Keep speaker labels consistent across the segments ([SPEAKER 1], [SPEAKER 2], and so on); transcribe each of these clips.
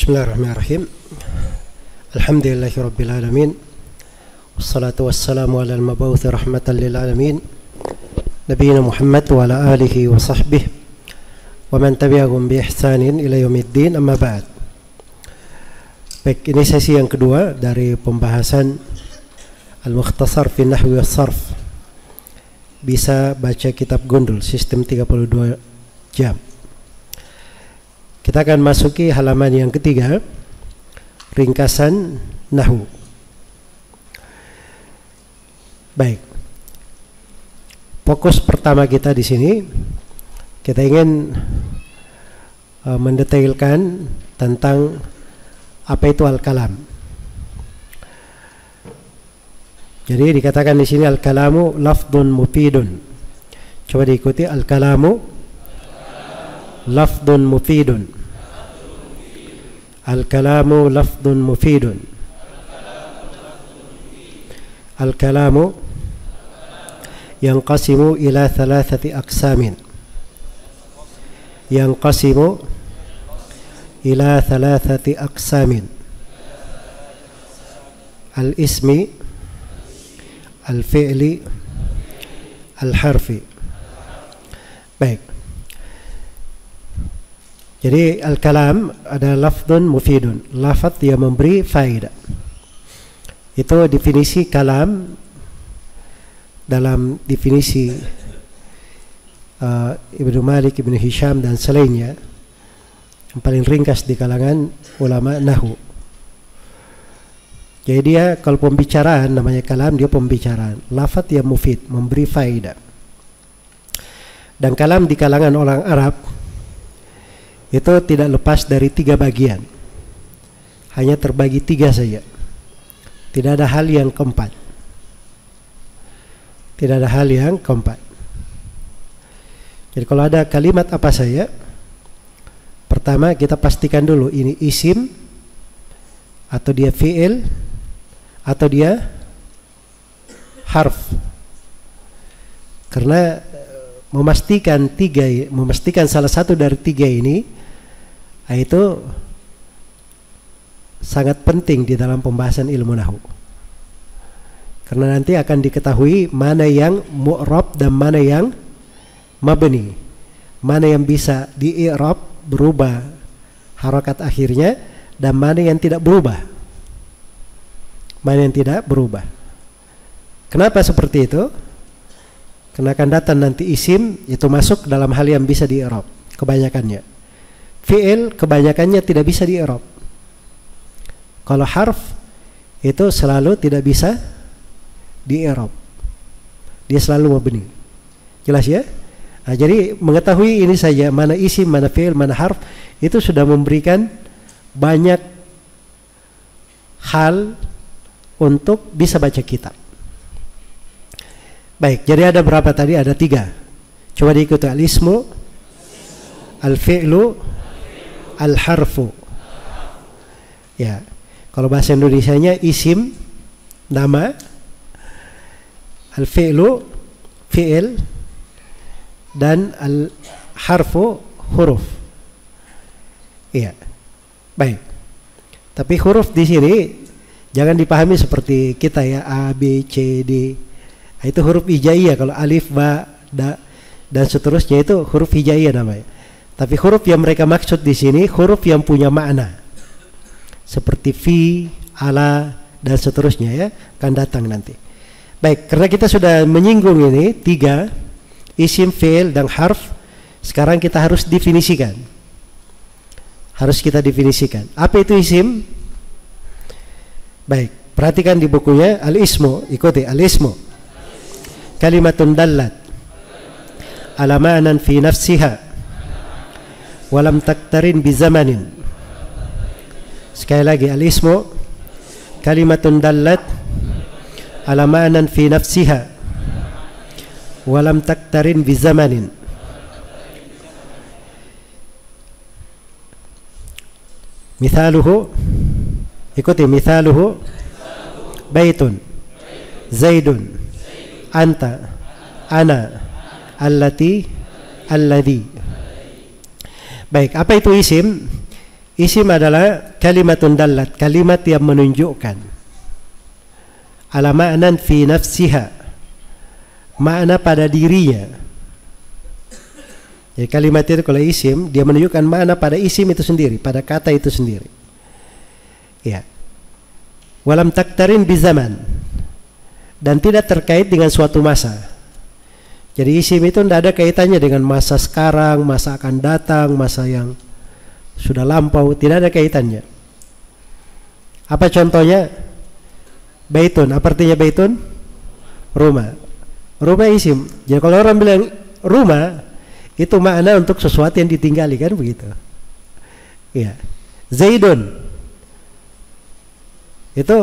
[SPEAKER 1] Bismillahirrahmanirrahim. Alhamdulillahirabbil alamin. Wassalatu wassalamu ala al-mab'uts rahmatan lil alamin. Nabiyina Muhammad wa ala alihi wa sahbihi wa man tabi'ahum bi ihsanin ila yaumiddin, amma ba'd. Baik, ini sesi yang kedua dari pembahasan Al-Mukhtasar fi Nahwi was Sarf. Bisa baca kitab Gundul sistem 32 jam. Kita akan masuki halaman yang ketiga, ringkasan Nahwu. Baik. Fokus pertama kita di sini, kita ingin mendetailkan tentang apa itu al-kalam. Jadi dikatakan di sini al-kalamu lafdun mufidun. Coba diikuti, al-kalamu lafdun mufidun. Al-kalamu lafdun mufidun. Al-kalamu yanqasimu ila thalathati aqsamin. Yanqasimu ila thalathati aqsamin. Al-ismi, al-fi'li, al-harfi. Baik. Jadi al-kalam ada lafdun mufidun, lafaz yang memberi faedah. Itu definisi kalam dalam definisi Ibnu Malik, Ibnu Hisham dan selainnya, yang paling ringkas di kalangan ulama nahwu. Jadi dia kalau pembicaraan namanya kalam, dia pembicaraan, lafaz yang mufid, memberi faedah. Dan kalam di kalangan orang Arab itu tidak lepas dari 3 bagian. Hanya terbagi 3 saja. Tidak ada hal yang keempat. Tidak ada hal yang keempat. Jadi kalau ada kalimat apa saja, pertama kita pastikan dulu ini isim, atau dia fi'il, atau dia harf. Karena memastikan salah satu dari 3 ini, itu sangat penting di dalam pembahasan ilmu nahwu. Karena nanti akan diketahui mana yang mu'rab dan mana yang mabni. Mana yang bisa di-i'rab, berubah harakat akhirnya, dan mana yang tidak berubah. Mana yang tidak berubah. Kenapa seperti itu? Karena akan datang nanti isim, itu masuk dalam hal yang bisa di-i'rab kebanyakannya. Fi'il kebanyakannya tidak bisa di-i'rab. Kalau harf itu selalu tidak bisa di-i'rab. Dia selalu mabni. Jelas ya? Nah, jadi mengetahui ini saja, mana isim, mana fi'il, mana harf, itu sudah memberikan banyak hal untuk bisa baca kitab. Baik, jadi ada berapa tadi? Ada 3. Coba diikuti, al-ismu, al-fi'lu, al-harfu. Ya, kalau bahasa Indonesianya isim, nama, al-fi'lu, fi'il, dan al-harfu, huruf. Iya, baik. Tapi huruf di sini jangan dipahami seperti kita ya, A, B, C, D. Itu huruf hijaiyah. Kalau alif, ba, da, dan seterusnya itu huruf hijaiyah namanya. Tapi huruf yang mereka maksud di sini huruf yang punya makna, seperti fi, ala, dan seterusnya ya, akan datang nanti. Baik, karena kita sudah menyinggung ini 3, isim, fi'il, dan harf. Sekarang kita harus definisikan. Harus kita definisikan. Apa itu isim? Baik, perhatikan di bukunya al-ismu, ikuti al-ismu. Kalimatun dallat ala ma'nan fi nafsiha walam taktarin bi zamanin. Sekali lagi, al-ismu kalimatun dallat ala ma'nan fi nafsiha walam taktarin bi zamanin. Mithaluhu, ikuti, mithaluhu baitun, zaidun, anta, ana, allati, alladhi. Baik, apa itu isim? Isim adalah kalimatun dallat, kalimat yang menunjukkan ala ma'nan fi nafsiha, makna pada dirinya. Jadi kalimat itu kalau isim, dia menunjukkan makna pada isim itu sendiri, pada kata itu sendiri. Ya. Walam taktarin bi zaman, dan tidak terkait dengan suatu masa. Jadi isim itu tidak ada kaitannya dengan masa sekarang, masa akan datang, masa yang sudah lampau, tidak ada kaitannya. Apa contohnya? Baitun, apa artinya baitun? Rumah. Rumah isim. Jadi kalau orang bilang rumah, itu makna untuk sesuatu yang ditinggali, kan begitu. Ya. Zaidun, itu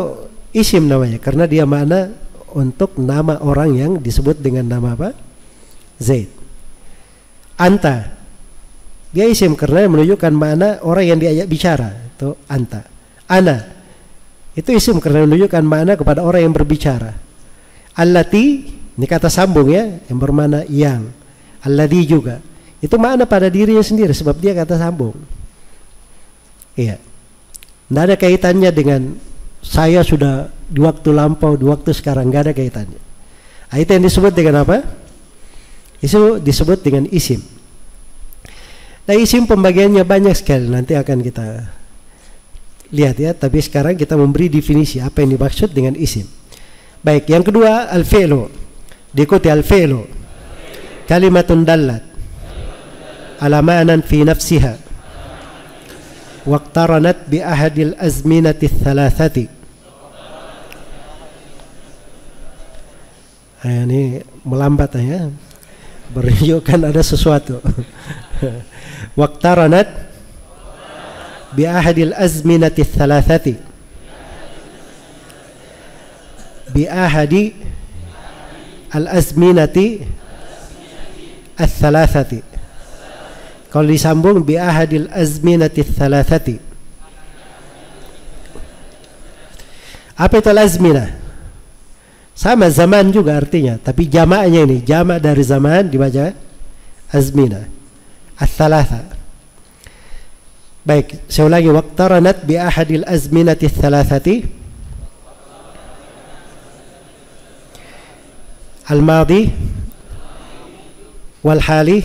[SPEAKER 1] isim namanya, karena dia makna untuk nama orang yang disebut dengan nama apa? Zaid. Anta, dia isim karena menunjukkan makna orang yang diajak bicara, itu anta. Ana, itu isim karena menunjukkan makna kepada orang yang berbicara. Allati, ini kata sambung ya, yang bermakna yang. Alladhi juga, itu makna pada dirinya sendiri sebab dia kata sambung. Iya, tidak ada kaitannya dengan saya sudah di waktu lampau, di waktu sekarang, nggak ada kaitannya. Itu yang disebut dengan apa? Itu disebut dengan isim. Nah, isim pembagiannya banyak sekali, nanti akan kita lihat ya. Tapi sekarang kita memberi definisi apa yang dimaksud dengan isim. Baik, yang kedua al-fi'lu. Diikuti al-fi'lu. Kalimatun dallat ala ma'nan fi nafsiha waqtaranat bi ahadil azminati thalathati. Ini melambat ya, menunjukkan ada sesuatu. Waqtaranat bi ahadil azminati thalathati, bi ahadi al azminati al-thalathati. Kalau disambung bi ahadil azminati al-thalathati. Apa itu al-azminah? Sama zaman juga artinya, tapi jamaknya ini, jamak dari zaman dibaca azminah al-thalatha. Baik, saya ulangi, waqtaranat bi ahadil azminati al-thalathati, al-madi wal hali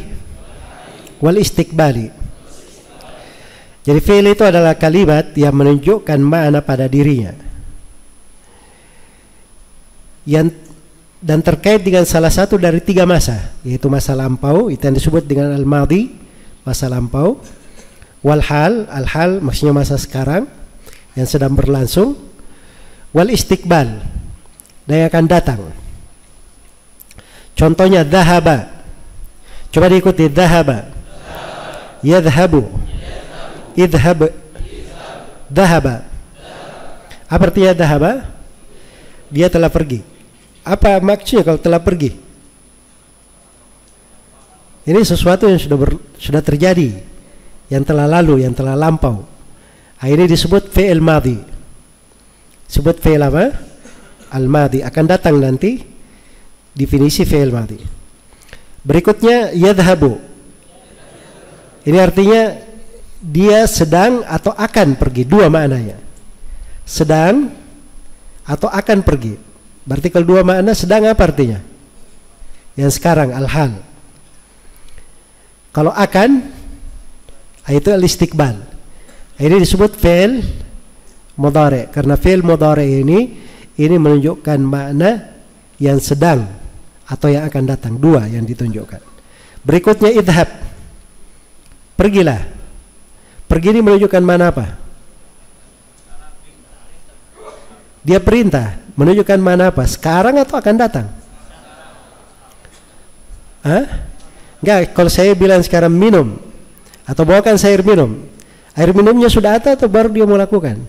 [SPEAKER 1] wal istiqbali. Jadi fi'il itu adalah kalimat yang menunjukkan makna pada dirinya dan terkait dengan salah satu dari tiga masa, yaitu masa lampau, itu yang disebut dengan al-madi, masa lampau, wal hal, al-hal maksudnya masa sekarang yang sedang berlangsung, wal istiqbal, dan yang akan datang. Contohnya dhahaba, coba diikuti, dhahaba, yadhabu, idhab, dhahaba. Apa artinya dhahaba? Dia telah pergi. Apa maksudnya kalau telah pergi? Ini sesuatu yang sudah terjadi, yang telah lalu, yang telah lampau. Ini disebut fi'il madhi. Sebut fi'il apa? Al-madhi. Akan datang nanti definisi fi'il madhi. Berikutnya yadhabu. Ini artinya dia sedang atau akan pergi, dua maknanya. Sedang atau akan pergi. Berarti kalau dua makna, sedang apa artinya? Yang sekarang, al-hal. Kalau akan, itu al-istiqbal. Ini disebut fi'il mudhari, karena fi'il mudhari ini menunjukkan makna yang sedang atau yang akan datang, dua yang ditunjukkan. Berikutnya idhab, pergilah. Pergi ini menunjukkan mana apa? Dia perintah, menunjukkan mana apa? Sekarang atau akan datang? Enggak, kalau saya bilang sekarang minum atau bawakan saya air minum, air minumnya sudah ada atau baru dia mau lakukan?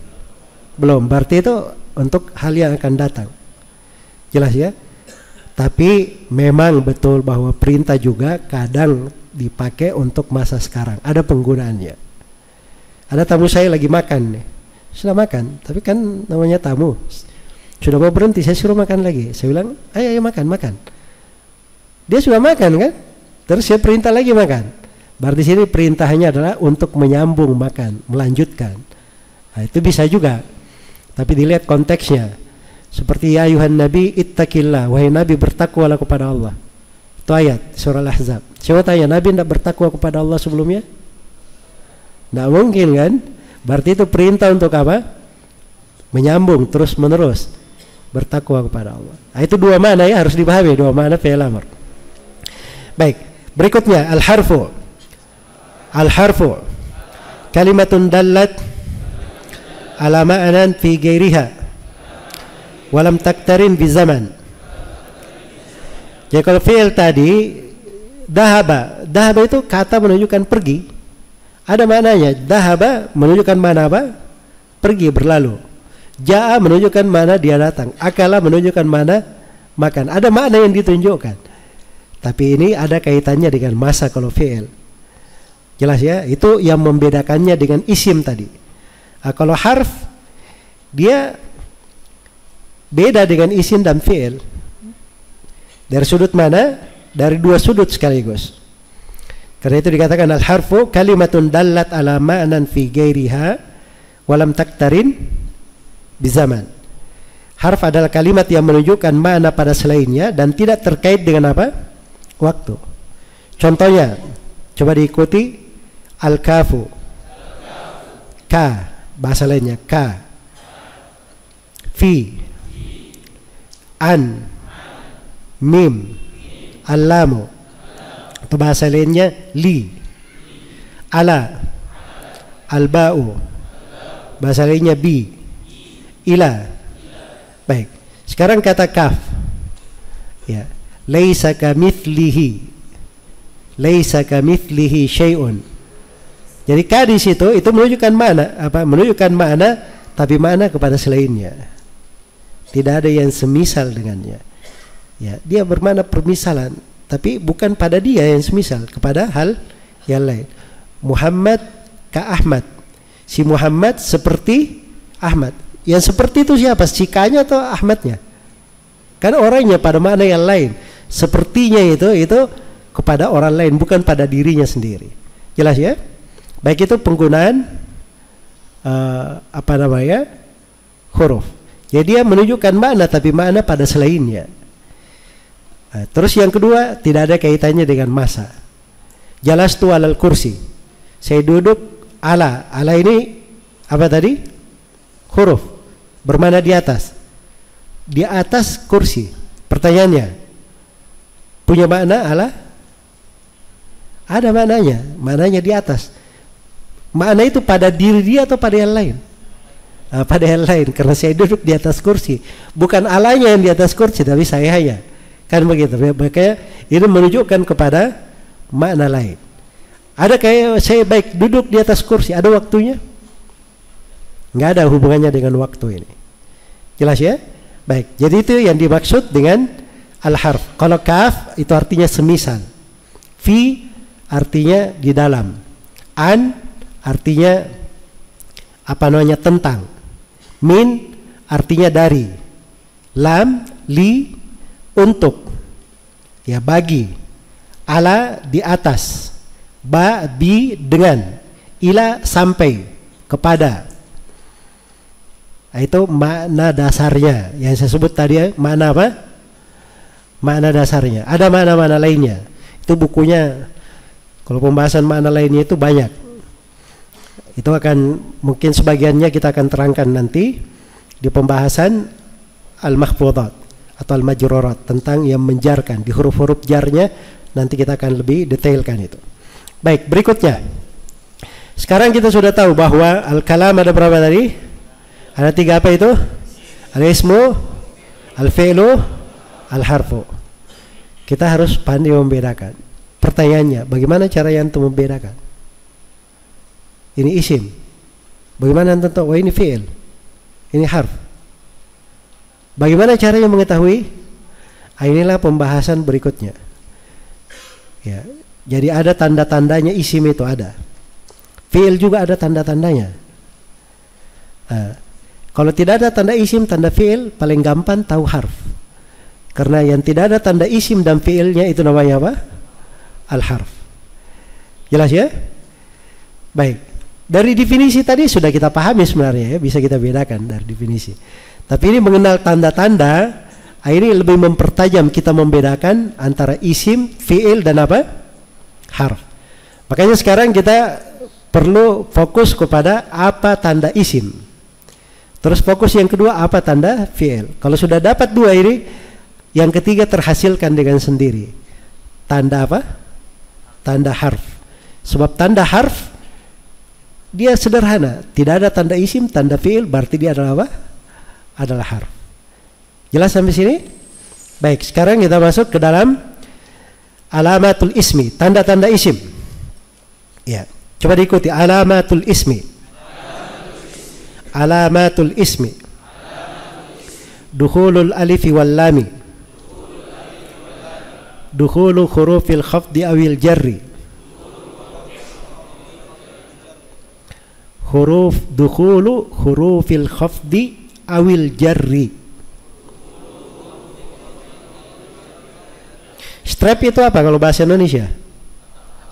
[SPEAKER 1] Belum, berarti itu untuk hal yang akan datang. Jelas ya? Tapi memang betul bahwa perintah juga kadang dipakai untuk masa sekarang. Ada penggunaannya. Ada tamu saya lagi makan nih. Sudah makan, tapi kan namanya tamu. Sudah mau berhenti, saya suruh makan lagi. Saya bilang, ayo makan. Dia sudah makan kan? Terus saya perintah lagi makan. Berarti sini perintahnya adalah untuk menyambung makan, melanjutkan. Nah, itu bisa juga. Tapi dilihat konteksnya. Seperti ya ayuhan nabi ittaqillah, wahai nabi bertakwalah kepada Allah. Itu ayat surah Al-Ahzab. Coba tanya, nabi tidak bertakwa kepada Allah sebelumnya? Tidak mungkin kan? Berarti itu perintah untuk apa? Menyambung terus menerus bertakwa kepada Allah. Nah, itu dua makna ya, harus dipahami dua makna fi'il amr. Baik, berikutnya al-harfu. Al-harfu kalimatun dallat ala ma'nan fi ghairiha walam taktarin bi zaman. Jadi kalau fi'il tadi dahaba itu kata menunjukkan pergi. Ada maknanya. Dahaba menunjukkan mana apa? Pergi, berlalu. Ja'a menunjukkan mana dia datang. Akala menunjukkan mana makan. Ada makna yang ditunjukkan. Tapi ini ada kaitannya dengan masa kalau fi'il. Jelas ya? Itu yang membedakannya dengan isim tadi. Nah, kalau harf dia beda dengan isim dan fi'il. Dari sudut mana? Dari dua sudut sekaligus. Karena itu dikatakan al-harfu kalimatun dallat ala ma'nan fi ghairiha walam taktarin bizaman. Harf adalah kalimat yang menunjukkan makna pada selainnya dan tidak terkait dengan apa? Waktu. Contohnya, coba diikuti al-kafu. Ka, bahasa lainnya ka. Fi. An. Mim. Al-lamu. Atau bahasa lainnya li. Ala. Al-ba'u. Bahasa lainnya bi. Ila. Baik. Sekarang kata kaf. Ya. Laisa kamitslihi. Laisa kamitslihi syai'un. Jadi ka di situ itu menunjukkan mana? Apa? Menunjukkan makna, tapi makna kepada selainnya. Tidak ada yang semisal dengannya. Ya, dia bermakna permisalan, tapi bukan pada dia yang semisal, kepada hal yang lain. Muhammad ka Ahmad. Si Muhammad seperti Ahmad. Yang seperti itu siapa? Si K-nya atau Ahmadnya? Kan orangnya pada makna yang lain. Sepertinya itu kepada orang lain, bukan pada dirinya sendiri. Jelas ya? Baik itu penggunaan huruf. Jadi dia menunjukkan makna, tapi makna pada selainnya. Nah, terus yang kedua, tidak ada kaitannya dengan masa. Jalastu alal kursi. Saya duduk ala. Ala ini apa tadi? Huruf. Bermakna di atas. Di atas kursi. Pertanyaannya, punya makna ala? Ada maknanya. Maknanya di atas. Makna itu pada diri dia atau pada yang lain? Nah, pada yang lain. Karena saya duduk di atas kursi. Bukan alanya yang di atas kursi, tapi saya hanya. Kan begitu. Makanya ini menunjukkan kepada makna lain. Ada kayak saya baik duduk di atas kursi. Ada waktunya? Nggak ada hubungannya dengan waktu ini. Jelas ya? Baik. Jadi itu yang dimaksud dengan al-harf. Kalau kaf itu artinya semisal. Fi artinya di dalam. An artinya apa namanya? Tentang. Min artinya dari. Lam, li, untuk. Ya, bagi. Ala di atas. Ba, bi, dengan. Ila, sampai. Kepada. Nah, itu makna dasarnya. Yang saya sebut tadi makna apa? Makna dasarnya. Ada makna-makna lainnya. Itu bukunya, kalau pembahasan makna lainnya itu banyak. Itu akan, mungkin sebagiannya kita akan terangkan nanti di pembahasan al-mahfudhat atau al-majrurat, tentang yang menjarkan. Di huruf-huruf jarnya nanti kita akan lebih detailkan itu. Baik, berikutnya. Sekarang kita sudah tahu bahwa al-kalam ada berapa tadi? Ada 3 apa itu? Al-ismu, al-fi'lu, al-harfu. Kita harus pandai membedakan. Pertanyaannya, bagaimana cara yang untuk membedakan? Ini isim. Bagaimana tentu? Oh, ini fi'il. Ini harf. Bagaimana caranya mengetahui? Inilah pembahasan berikutnya. Ya, jadi ada tanda-tandanya isim itu ada. Fi'il juga ada tanda-tandanya. Nah, kalau tidak ada tanda isim, tanda fi'il, paling gampang tahu harf. Karena yang tidak ada tanda isim dan fi'ilnya itu namanya apa? Al-harf. Jelas ya? Baik. Dari definisi tadi sudah kita pahami sebenarnya ya, bisa kita bedakan dari definisi. Tapi ini mengenal tanda-tanda, ini lebih mempertajam kita membedakan antara isim, fi'il dan apa? Harf. Makanya sekarang kita perlu fokus kepada apa tanda isim. Terus fokus yang kedua apa tanda fi'il. Kalau sudah dapat dua ini, yang ketiga terhasilkan dengan sendiri. Tanda apa? Tanda harf. Sebab tanda harf dia sederhana, tidak ada tanda isim, tanda fi'il, berarti dia adalah apa? Adalah harf. Jelas sampai sini? Baik, sekarang kita masuk ke dalam alamatul ismi, tanda-tanda isim. Ya, coba diikuti alamatul ismi. Alamatul ismi. Dukhulul alifi wal lami. Dukhulu hurufil khafdi awil jarri. Dukhulu hurufil khafdi awil jarri. Strap itu apa kalau bahasa Indonesia?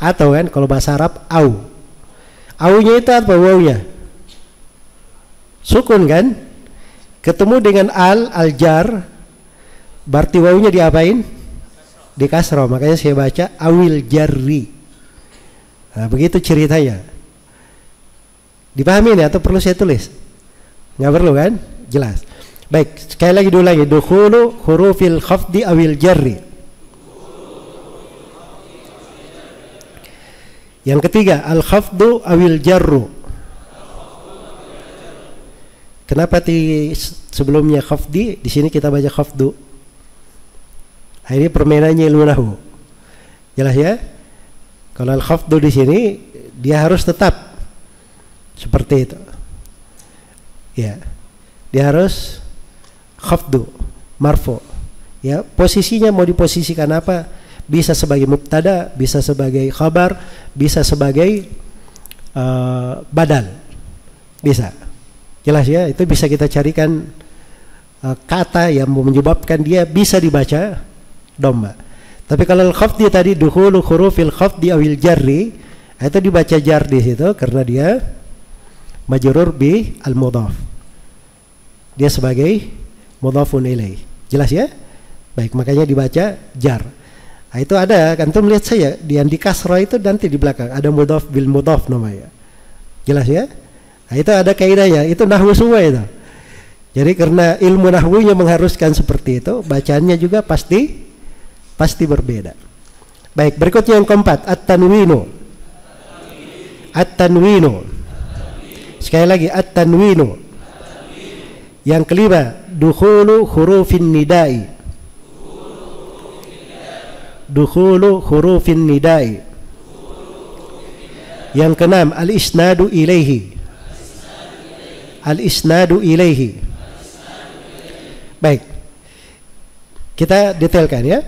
[SPEAKER 1] Atau kan kalau bahasa Arab au. Au-nya itu apa wawunya? Sukun kan? Ketemu dengan al-jar, berarti wawunya diapain? Di kasrah. Makanya saya baca awil jarri. Nah, begitu ceritanya. Dipahami ini atau perlu saya tulis? Nggak perlu kan? Jelas. Baik, sekali lagi diulangi. Dukhulu hurufil khafdi awil jarri. Yang ketiga, al-khafdu awil jarru. Kenapa sebelumnya khafdi, di sini kita baca khafdu? Nah, ini permainannya ilmu nahwu. Jelas ya? Kalau al-khafdu di sini dia harus tetap seperti itu. Ya. Dia harus khafdu, marfu. Ya, posisinya mau diposisikan apa? Bisa sebagai mubtada, bisa sebagai khabar, bisa sebagai badal. Bisa. Jelas ya, itu bisa kita carikan kata yang menyebabkan dia bisa dibaca dhamma. Tapi kalau al-khafdi tadi dukhulu hurufil khafdi awil jarri, itu dibaca jar di situ karena dia majrur bi al-mudhaf. Dia sebagai mudhafun ilaih. Jelas ya? Baik, makanya dibaca jar. Nah, itu ada, antum lihat saya yang di kasrah itu nanti di belakang ada mudhaf bil mudhaf namanya. Jelas ya? Nah, itu ada kaidahnya, itu nahwu semua itu. Jadi karena ilmu nahwunya mengharuskan seperti itu, bacaannya juga pasti berbeda. Baik, berikutnya yang keempat, at-tanwinu. At-tanwinu. Sekali lagi at-tanwinu. Yang kelima, dukhulu hurufin nidai. Dukhulu hurufin nidai. Yang keenam, al-isnadu ilaihi. Al-isnadu ilaihi. Baik, kita detailkan ya.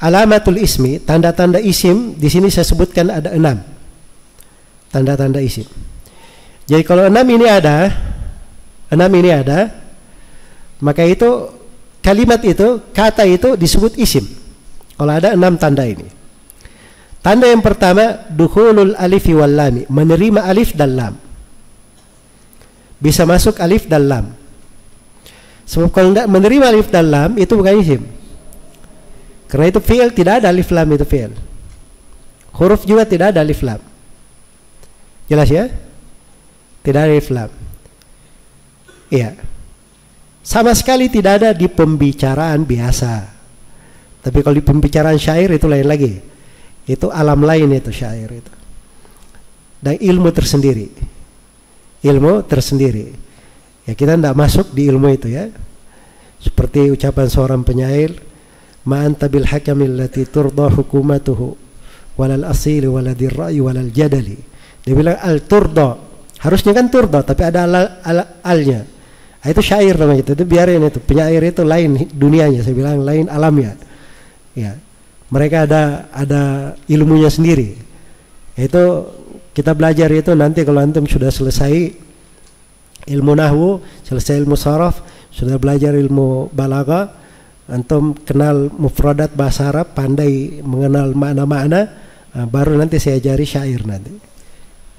[SPEAKER 1] Alamatul ismi, tanda-tanda isim, di sini saya sebutkan ada 6 tanda-tanda isim. Jadi kalau 6 ini ada, maka itu kalimat itu, kata itu disebut isim. Kalau ada 6 tanda ini. Tanda yang pertama, dukhulul alifi wal lami, menerima alif dan lam. Bisa masuk alif dan lam. Sebab kalau tidak menerima alif dan lam itu bukan isim. Karena itu fi'il, tidak ada alif lam, itu fi'il. Huruf juga tidak ada alif lam. Jelas ya? Tidak ada alif lam. Iya. Sama sekali tidak ada di pembicaraan biasa. Tapi kalau di pembicaraan syair itu lain lagi. Itu alam lain itu syair itu. Dan ilmu tersendiri. Ilmu tersendiri. Ya kita tidak masuk di ilmu itu ya. Seperti ucapan seorang penyair, ma anta bil hakamil lati turda hukumatuhu walal asili waladir ra'yi walal jadali. Dia bilang al turda, harusnya kan turda tapi ada alnya. Nah, itu syair namanya itu biarin itu. Penyair itu lain dunianya, saya bilang lain alamnya. Ya. Mereka ada ilmunya sendiri. Itu kita belajar itu nanti kalau antum sudah selesai ilmu nahwu, selesai ilmu saraf, sudah belajar ilmu balaghah, antum kenal mufradat bahasa Arab, pandai mengenal makna-makna, Nah, baru nanti saya ajari syair nanti.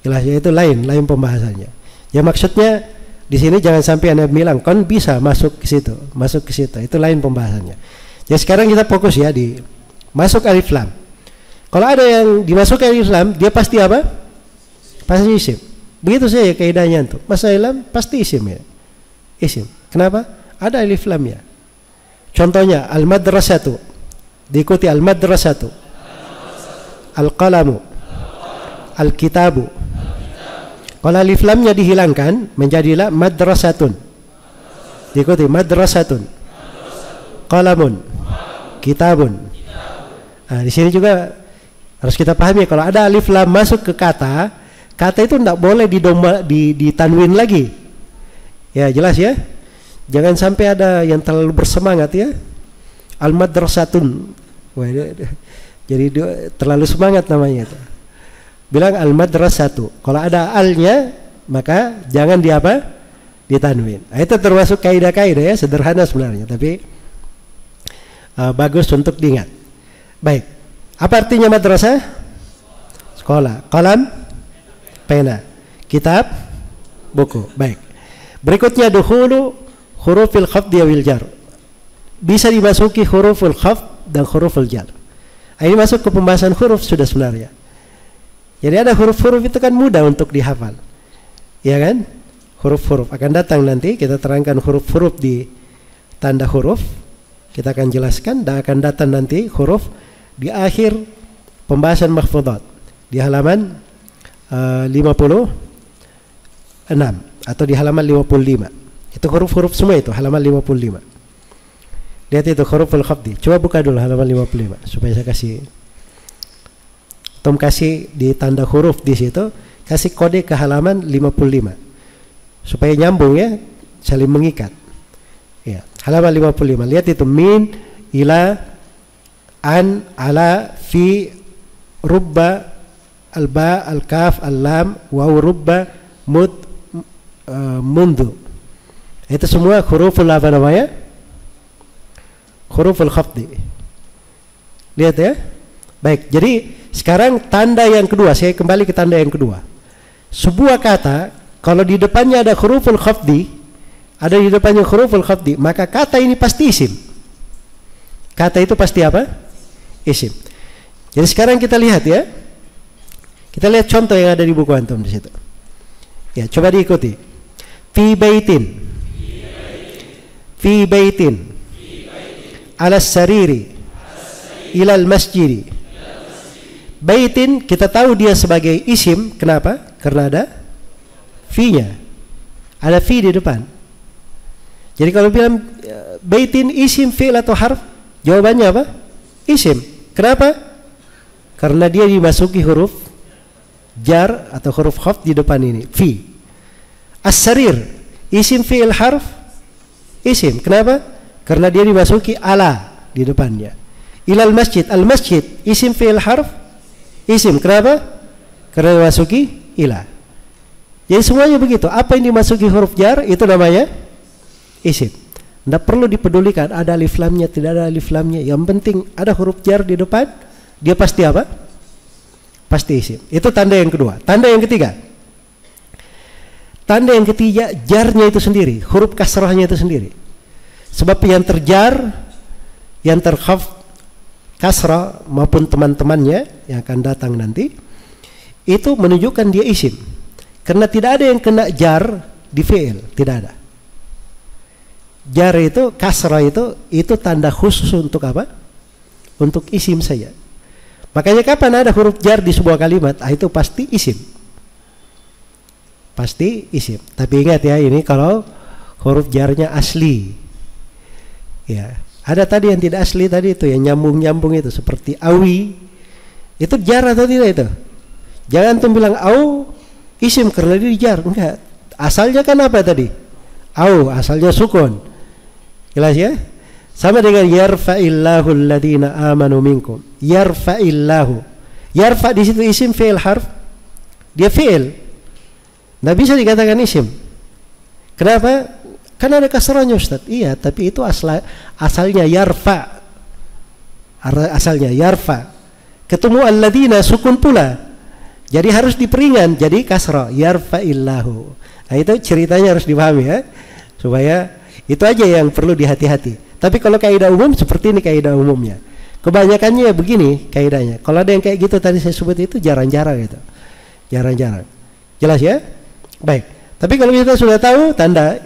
[SPEAKER 1] Jelas ya, itu lain pembahasannya. Ya maksudnya di sini jangan sampai Anda bilang kon bisa masuk ke situ. Itu lain pembahasannya. Jadi sekarang kita fokus ya di masuk alif lam. Kalau ada yang dimasukkan alif lam, dia pasti apa? Pasti isim. Begitu saja kaidahnya tuh. Masuk alif lam pasti isim ya. Isim. Kenapa? Ada alif lam ya. Contohnya al-madrasatu. Diikuti al-madrasatu. Al-qalamu. Al-kitabu. Kalau alif lamnya dihilangkan menjadilah madrasatun. Diikuti madrasatun. Qalamun. Kitabun. Nah, di sini juga harus kita pahami kalau ada alif lam masuk ke kata itu tidak boleh ditanwin lagi. Ya jelas ya. Jangan sampai ada yang terlalu bersemangat ya. Al-madrasatun. Jadi terlalu semangat namanya itu. Bilang al-madrasatu. Kalau ada alnya maka jangan ditanwin. Nah, itu termasuk kaidah-kaidah ya, sederhana sebenarnya tapi bagus untuk diingat. Baik. Apa artinya madrasah? Sekolah. Qalam, pena. Kitab, buku. Baik. Berikutnya dukhulu hurufil khafdi wal jar. Bisa dimasuki huruful khafd dan huruful jar. Ini masuk ke pembahasan huruf sudah sebenarnya. Jadi ada huruf-huruf itu kan mudah untuk dihafal. Ya kan? Huruf-huruf akan datang nanti kita terangkan huruf-huruf di tanda huruf. Kita akan jelaskan dan akan datang nanti huruf di akhir pembahasan mahfudhat di halaman 56 atau di halaman 55. Itu huruf-huruf semua itu halaman 55. Lihat itu huruful khafdi. Coba buka dulu halaman 55 supaya saya kasih di tanda huruf di situ, kasih kode ke halaman 55 supaya nyambung ya, saling mengikat. Ya, halaman 55. Lihat itu min, ila, an, ala, fi, rubba, alba, al-kaf, al-lam, waw, rubba, mud, mundu. Itu semua huruful apa namanya? Huruful khafdi. Lihat ya. Baik, jadi sekarang tanda yang kedua, saya kembali ke tanda yang kedua. Sebuah kata kalau di depannya ada huruful khafdi, maka kata ini pasti isim. Kata itu pasti apa? Isim. Jadi sekarang kita lihat ya. Kita lihat contoh yang ada di buku antum di situ. Ya, coba diikuti. Fi baitin. Fi baitin. Ala sariri. Ilal masjidi. Baitin kita tahu dia sebagai isim. Kenapa? Karena ada fi-nya. Ada fi di depan. Jadi kalau bilang baitin isim, fi'il atau harf, jawabannya apa? Isim. Kenapa? Karena dia dimasuki huruf jar atau huruf khafd di depan ini, fi. As-sarir isim, fi'il, harf, isim. Kenapa? Karena dia dimasuki ala di depannya. Ilal masjid, al-masjid isim, fi'il, harf, isim. Kenapa? Karena dimasuki ila. Jadi semuanya begitu. Apa yang dimasuki huruf jar itu namanya isim. Tidak perlu dipedulikan ada alif lamnya, tidak ada alif lamnya. Yang penting ada huruf jar di depan, dia pasti apa? Pasti isim. Itu tanda yang kedua. Tanda yang ketiga. Tanda yang ketiga, jarnya itu sendiri, huruf kasrahnya itu sendiri. Sebab yang terjar, yang terkhaf kasrah maupun teman-temannya yang akan datang nanti, itu menunjukkan dia isim. Karena tidak ada yang kena jar di fi'il, tidak ada. Jar itu, kasrah itu tanda khusus untuk apa? Untuk isim saja. Makanya kapan ada huruf jar di sebuah kalimat, itu pasti isim. Pasti isim. Tapi ingat ya, ini kalau huruf jarnya asli. Ya, ada tadi yang tidak asli tadi itu, yang nyambung-nyambung itu seperti awi. Itu jar atau tidak itu? Jangan tuh bilang au isim karena dia jar. Enggak. Asalnya kan apa tadi? Au, asalnya sukun. Jelas ya? Sama dengan yarfa'illahu alladhina amanu minkum. Yarfa'illahu. Yarfa di situ isim, fi'il, harf. Dia fi'il. Nggak bisa dikatakan isim. Kenapa? Karena ada kasrahnya Ustaz. Iya, tapi itu asalnya yarfa. Asalnya yarfa. Ketemu alladzina sukun pula. Jadi harus diperingan, jadi kasra, yarfa'illahu. Nah itu ceritanya harus dipahami ya. Supaya itu aja yang perlu dihati-hati. Tapi kalau kaidah umum seperti ini kaidah umumnya. Kebanyakannya begini kaidahnya. Kalau ada yang kayak gitu tadi saya sebut itu jarang-jarang gitu. Jarang-jarang. Jelas ya? Baik. Tapi kalau kita sudah tahu tanda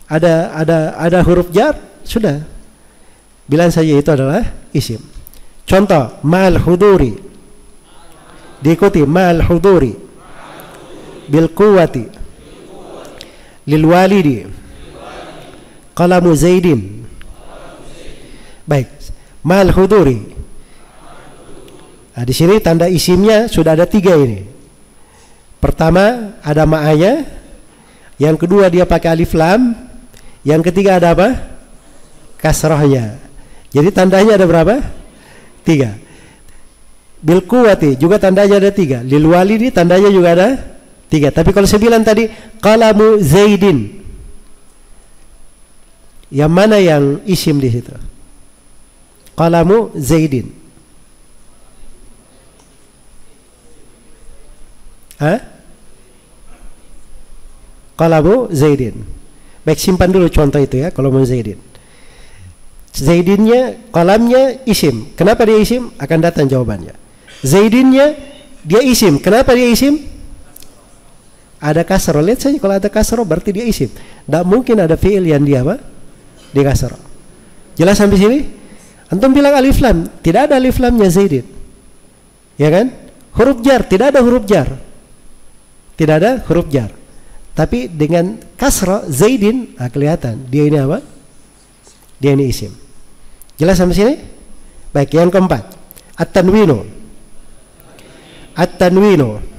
[SPEAKER 1] ada huruf jar, sudah. Bilang saja itu adalah isim. Contoh, mal huduri. Diikuti mal huduri. Bil quwwati. Lil walidi. Qalamu Zaidin. Baik. Mal huduri. Nah, di sini tanda isimnya sudah ada 3 ini. Pertama ada ma'anya, yang kedua dia pakai alif lam, yang ketiga ada apa? Kasrahnya. Jadi tandanya ada berapa? 3. Bil quwwati juga tandanya ada 3. Lil walidi tandanya juga ada 3. Tapi kalau saya bilang tadi qalamu Zaidin, yang mana yang isim di situ? Qalamu Zaidin. Hah? Qalamu Zaidin. Baik, simpan dulu contoh itu ya, qalamu Zaidin. Zaidinnya, qalamnya isim. Kenapa dia isim? Akan datang jawabannya. Zaidinnya dia isim. Kenapa dia isim? Ada kasroh. Lihat saja kalau ada kasroh berarti dia isim. Tidak mungkin ada fi'il yang dia apa? Di kasroh. Jelas sampai sini? Antum bilang alif lam, tidak ada alif lamnya Zaidin. Ya kan? Huruf jar, tidak ada huruf jar. Tidak ada huruf jar. Tapi dengan kasra Zaidin, kelihatan dia ini apa? Dia ini isim. Jelas sampai sini? Baik, yang keempat, at-tanwinu. At-tanwinu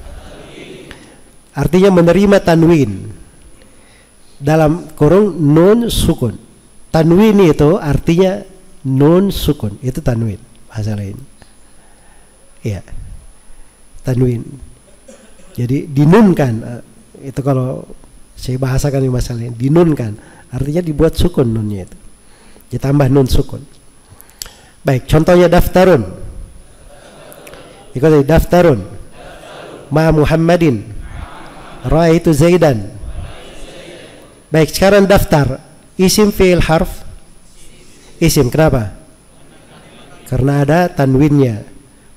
[SPEAKER 1] artinya menerima tanwin dalam kurung nun sukun. Tanwin itu artinya nun sukun, itu tanwin bahasa lain. Iya. Tanwin. Jadi dinunkan, itu kalau saya bahasakan di masalah ini, dinunkan artinya dibuat sukun nunnya itu, ditambah nun sukun. Baik, contohnya daftarun. Ikuti daftarun. Ma Muhammadin. Ra'aitu Zaidan. Baik, sekarang daftar isim fi'il harf. Isim, kenapa? Karena ada tanwinnya.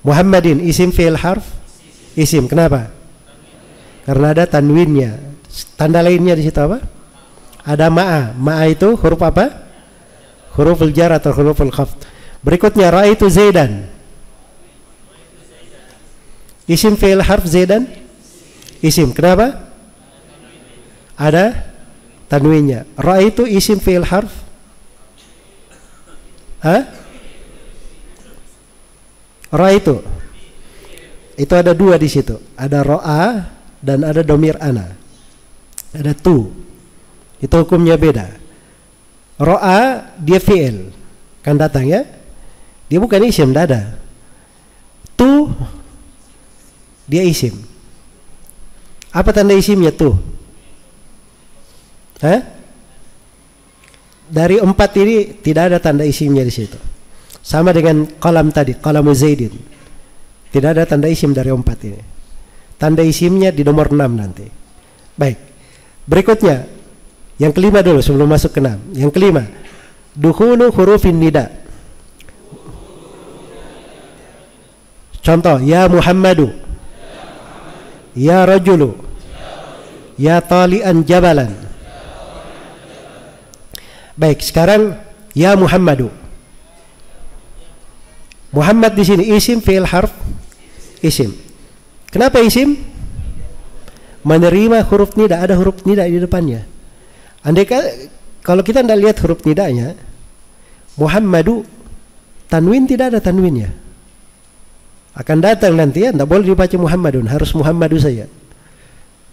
[SPEAKER 1] Muhammadin isim fi'il harf. Isim, kenapa? Karena ada tanwinnya. Tanda lainnya di situ apa? Ada ma'a. Ma'a itu huruf apa? Huruful jar atau huruful khafd. Berikutnya ra'aitu Zaidan. Isim fi'il harf Zaidan. Isim, kenapa? Ada tanwinnya. Ra'aitu isim fi'il harf. Hah? Ra'aitu. Itu ada 2 di situ. Ada ro'a dan ada domir ana. Ada tu. Itu hukumnya beda. Ro'a dia fi'il. Kan datang ya? Dia bukan isim, tidak ada. Tu dia isim. Apa tanda isimnya tu? Hah? Dari 4 ini tidak ada tanda isimnya di situ. Sama dengan qalam tadi, qalamu Zaidin. Tidak ada tanda isim dari 4 ini. Tanda isimnya di nomor 6 nanti. Baik. Berikutnya, yang kelima dulu sebelum masuk ke 6. Yang kelima, dukhulu hurufin nida. Contoh, ya Muhammadu, ya rajulu, ya tali'an jabalan. Baik, sekarang ya Muhammadu. Muhammad di sini isim fi'il harf, isim. Kenapa isim? Menerima huruf nida, ada huruf nida di depannya. Andai kalau kita tidak lihat huruf nidanya, Muhammadu tanwin tidak ada tanwinnya. Akan datang nanti ya, tidak boleh dibaca Muhammadun, harus Muhammadu saja.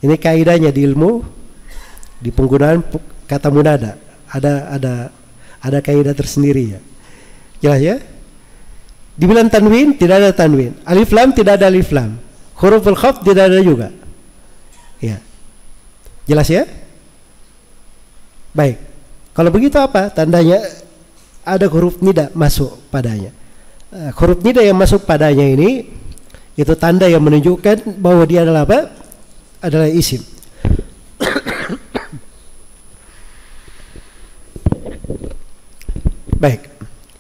[SPEAKER 1] Ini kaidahnya di ilmu, di penggunaan kata munada. Ada kaidah tersendiri ya. Jelas ya? Dibilang tanwin, tidak ada tanwin. Alif lam tidak ada alif lam. Huruful khafd tidak ada juga. Ya. Jelas ya? Baik. Kalau begitu apa? Tandanya ada huruf nida masuk padanya. huruf nida yang masuk padanya ini itu tanda yang menunjukkan bahwa dia adalah apa? Adalah isim. Baik.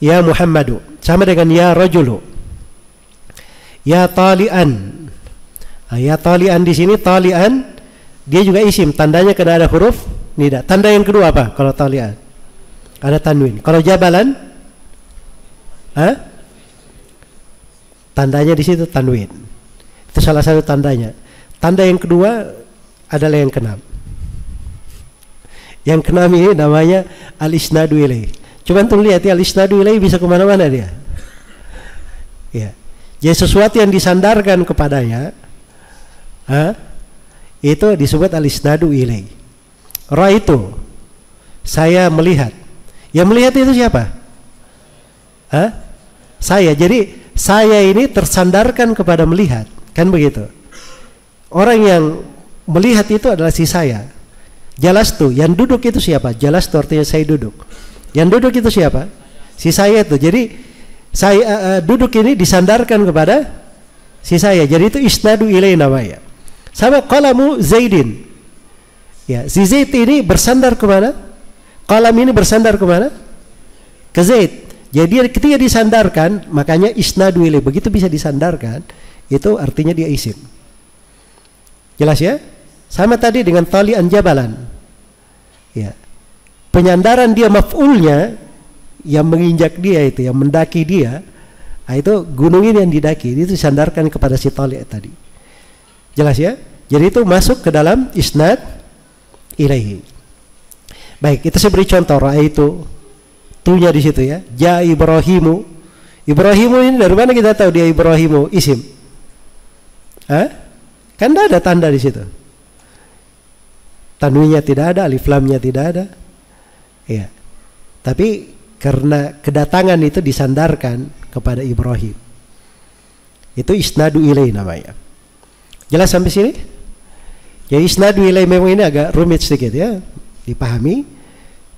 [SPEAKER 1] Ya Muhammadu sama dengan ya rajulu. Ya talian. Ya talian di sini talian dia juga isim, tandanya kena ada huruf nida. Tanda yang kedua apa kalau talian? Ada tanwin. Kalau jabalan? Tandanya di situ tanwin. Itu salah satu tandanya. Tanda yang kedua adalah yang keenam. Yang keenam ini namanya al-isnadu ilaih. Coba antum lihat ya, al-isnadu ilaih bisa kemana-mana dia. Ya. Jadi sesuatu yang disandarkan kepadanya, itu disebut al-isnadu ilaih. Ra'aitu, saya melihat. Yang melihat itu siapa? Saya. Jadi saya ini tersandarkan kepada melihat, kan begitu. Orang yang melihat itu adalah si saya. Jalastu, yang duduk itu siapa? Jalastu artinya saya duduk. Yang duduk itu siapa? Si saya itu. Jadi saya duduk ini disandarkan kepada si saya. Jadi itu isnadu ilai namanya. Sama qalamu Zaidin. Ya, si Zaid ini bersandar kemana? Qalam ini bersandar kemana? Ke Zaid. Jadi ketika disandarkan, makanya isnadu ilai, begitu bisa disandarkan, itu artinya dia isim. Jelas ya? Sama tadi dengan talian jabalan. Ya. Penyandaran dia maf'ulnya yang menginjak dia itu, yang mendaki dia, itu gunung ini yang didaki, itu disandarkan kepada si tali tadi. Jelas ya? Jadi itu masuk ke dalam isnad ilaihi. Baik, kita saya beri contoh itu tunya di situ ya. Ja Ibrahimu. Ibrahimu ini dari mana kita tahu dia Ibrahimu isim? Kan tidak ada tanda di situ. Tanwinnya tidak ada, alif lamnya tidak ada. Ya. Tapi karena kedatangan itu disandarkan kepada Ibrahim. Itu isnadu ilai namanya. Jelas sampai sini? Ya, isnadu ilai memang ini agak rumit sedikit ya, dipahami.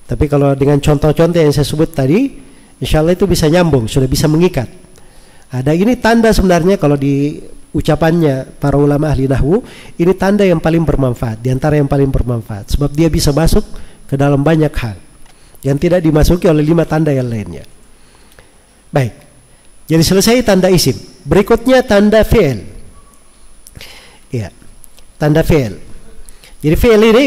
[SPEAKER 1] Tapi kalau dengan contoh-contoh yang saya sebut tadi, insya Allah itu bisa nyambung, sudah bisa mengikat. Ada ini tanda sebenarnya kalau di ucapannya para ulama ahli nahwu, ini tanda yang paling bermanfaat, di antara yang paling bermanfaat, sebab dia bisa masuk ke dalam banyak hal yang tidak dimasuki oleh 5 tanda yang lainnya. Baik, jadi selesai tanda isim. Berikutnya tanda fi'il. Ya, tanda fi'il. Jadi fi'il ini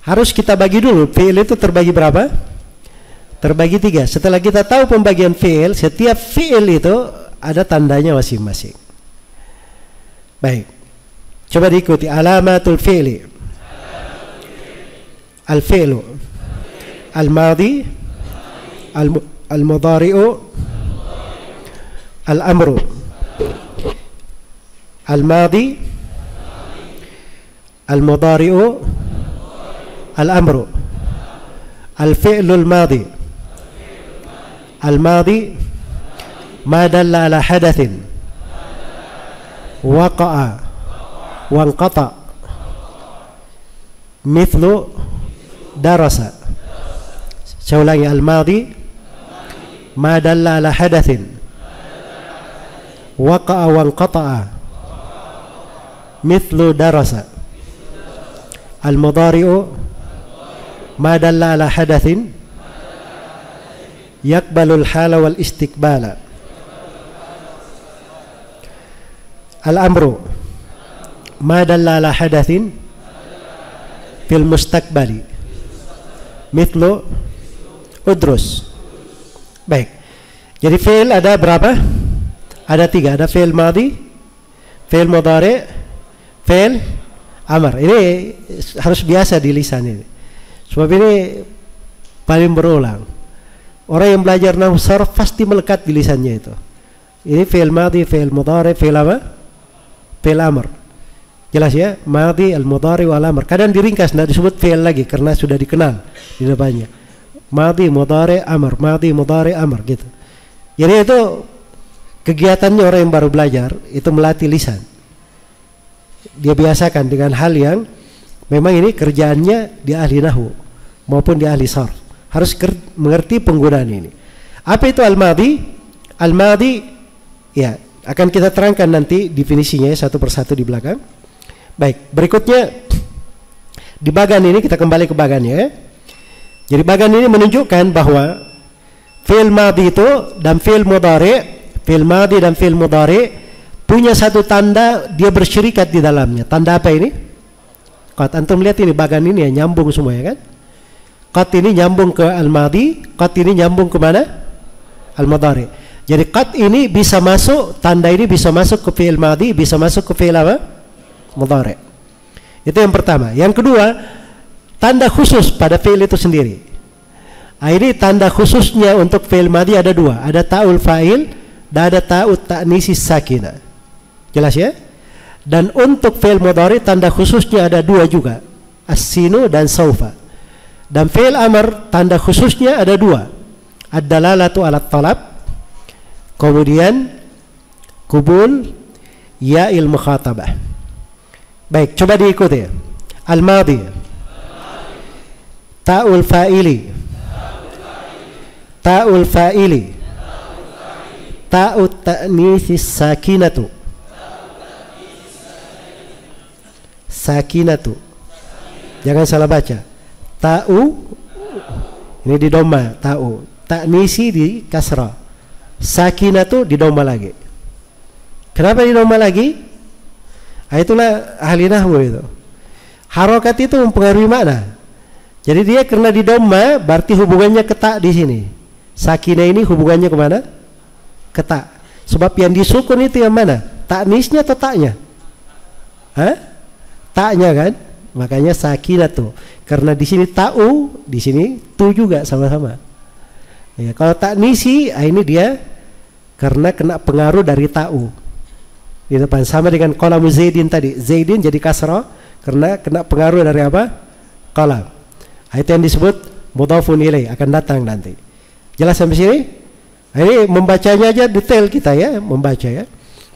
[SPEAKER 1] harus kita bagi dulu. Fi'il itu terbagi berapa? Terbagi 3. Setelah kita tahu pembagian fi'il, setiap fi'il itu ada tandanya masing-masing. Baik, coba diikuti. Alamatul fi'li. Al-fi'lu, al-madi, al-mudhari'u, al-amru. Al-madi, al-mudhari'u, al-amru. Al-fi'lu al-madi. Al-madi ma dalla ala hadathin waqa'a wanqata mithlu darasa. Saya ulangi, al-madi ma dalla ala hadathin waqa'a wanqata'a mithlu darasa. Al-mudhari'u ma dalla ala hadathin yaqbalul hala wal istiqbala. Al-amru ma dalla ala hadathin fil mustaqbali mithlu udrus. Baik, jadi fi'il ada berapa? Ada 3. Ada fi'il madhi, fi'il mudhari', fi'il amr. Ini harus biasa di lisan ini, sebab ini paling berulang. Orang yang belajar nahwu sarf pasti melekat di lisannya itu. Ini fi'il madhi, fi'il mudhari', fi'il apa? Fi'il amr. Jelas ya? Madhi, al-mudhari, wal amr. Kadang diringkas, tidak disebut fi'il lagi karena sudah dikenal di depannya. Madhi, mudhari, amr. Madhi, mudhari, amr gitu. Jadi itu kegiatannya orang yang baru belajar itu melatih lisan. Dia biasakan dengan hal yang memang ini kerjaannya di ahli nahwu maupun di ahli sarf. Harus mengerti penggunaan ini. Apa itu al-madhi? Al-madi, ya, akan kita terangkan nanti definisinya satu persatu di belakang. Baik, berikutnya di bagan ini kita kembali ke bagannya. Ya. Jadi bagan ini menunjukkan bahwa fi'il madi itu dan fi'il mudhari punya satu tanda, dia bersyirikat di dalamnya. Tanda apa ini? Qad. Antum lihat ini bagan ini ya, nyambung semua ya kan? Qad ini nyambung ke al-madi, qad ini nyambung ke mana? Al-mudhari. Jadi qad ini bisa masuk, tanda ini bisa masuk ke fi'il madi, bisa masuk ke fi'il apa? Mudhari. Itu yang pertama. Yang kedua, tanda khusus pada fi'il itu sendiri. Nah, ini tanda khususnya untuk fi'il madi ada dua, ada ta'ul fa'il dan ada ta'ut ta'nisi sakinah. Jelas ya? Dan untuk fi'il mudhari tanda khususnya ada dua juga, as-sinu dan saufa. Dan fi'il amr tanda khususnya ada dua, ad-dalalatu ala talab, kemudian kubul ya'il mukhatabah. Baik, coba diikuti. Al-madi, ta'ul fa'ili, ta'ul fa'ili, ta'ut ta'nisi sakinatu, sakinatu, jangan salah baca. Ta'u ini di doma, ta'u, ta'nisi di kasrah, sakinatu di doma lagi. Kenapa di doma lagi? Itulah ahli nahwu itu. Harokat itu mempengaruhi makna. Jadi dia karena di doma berarti hubungannya ke ta di sini. Sakinah ini hubungannya kemana? Ke ta. Sebab yang disukun itu yang mana? Ta'nisnya atau ta'nya? Hah? Ta'nya kan? Makanya sakinah tuh. Karena di sini ta'u, di sini tu juga sama-sama. Ya, kalau ta'nisi, ini dia karena kena pengaruh dari ta'u. Di depan sama dengan qalam Zaidin tadi. Zaidin jadi kasrah karena kena pengaruh dari apa? Qalam. Itu yang disebut mudhafun ilaih, akan datang nanti. Jelas sampai sini? Ini membacanya aja detail kita ya, membaca ya.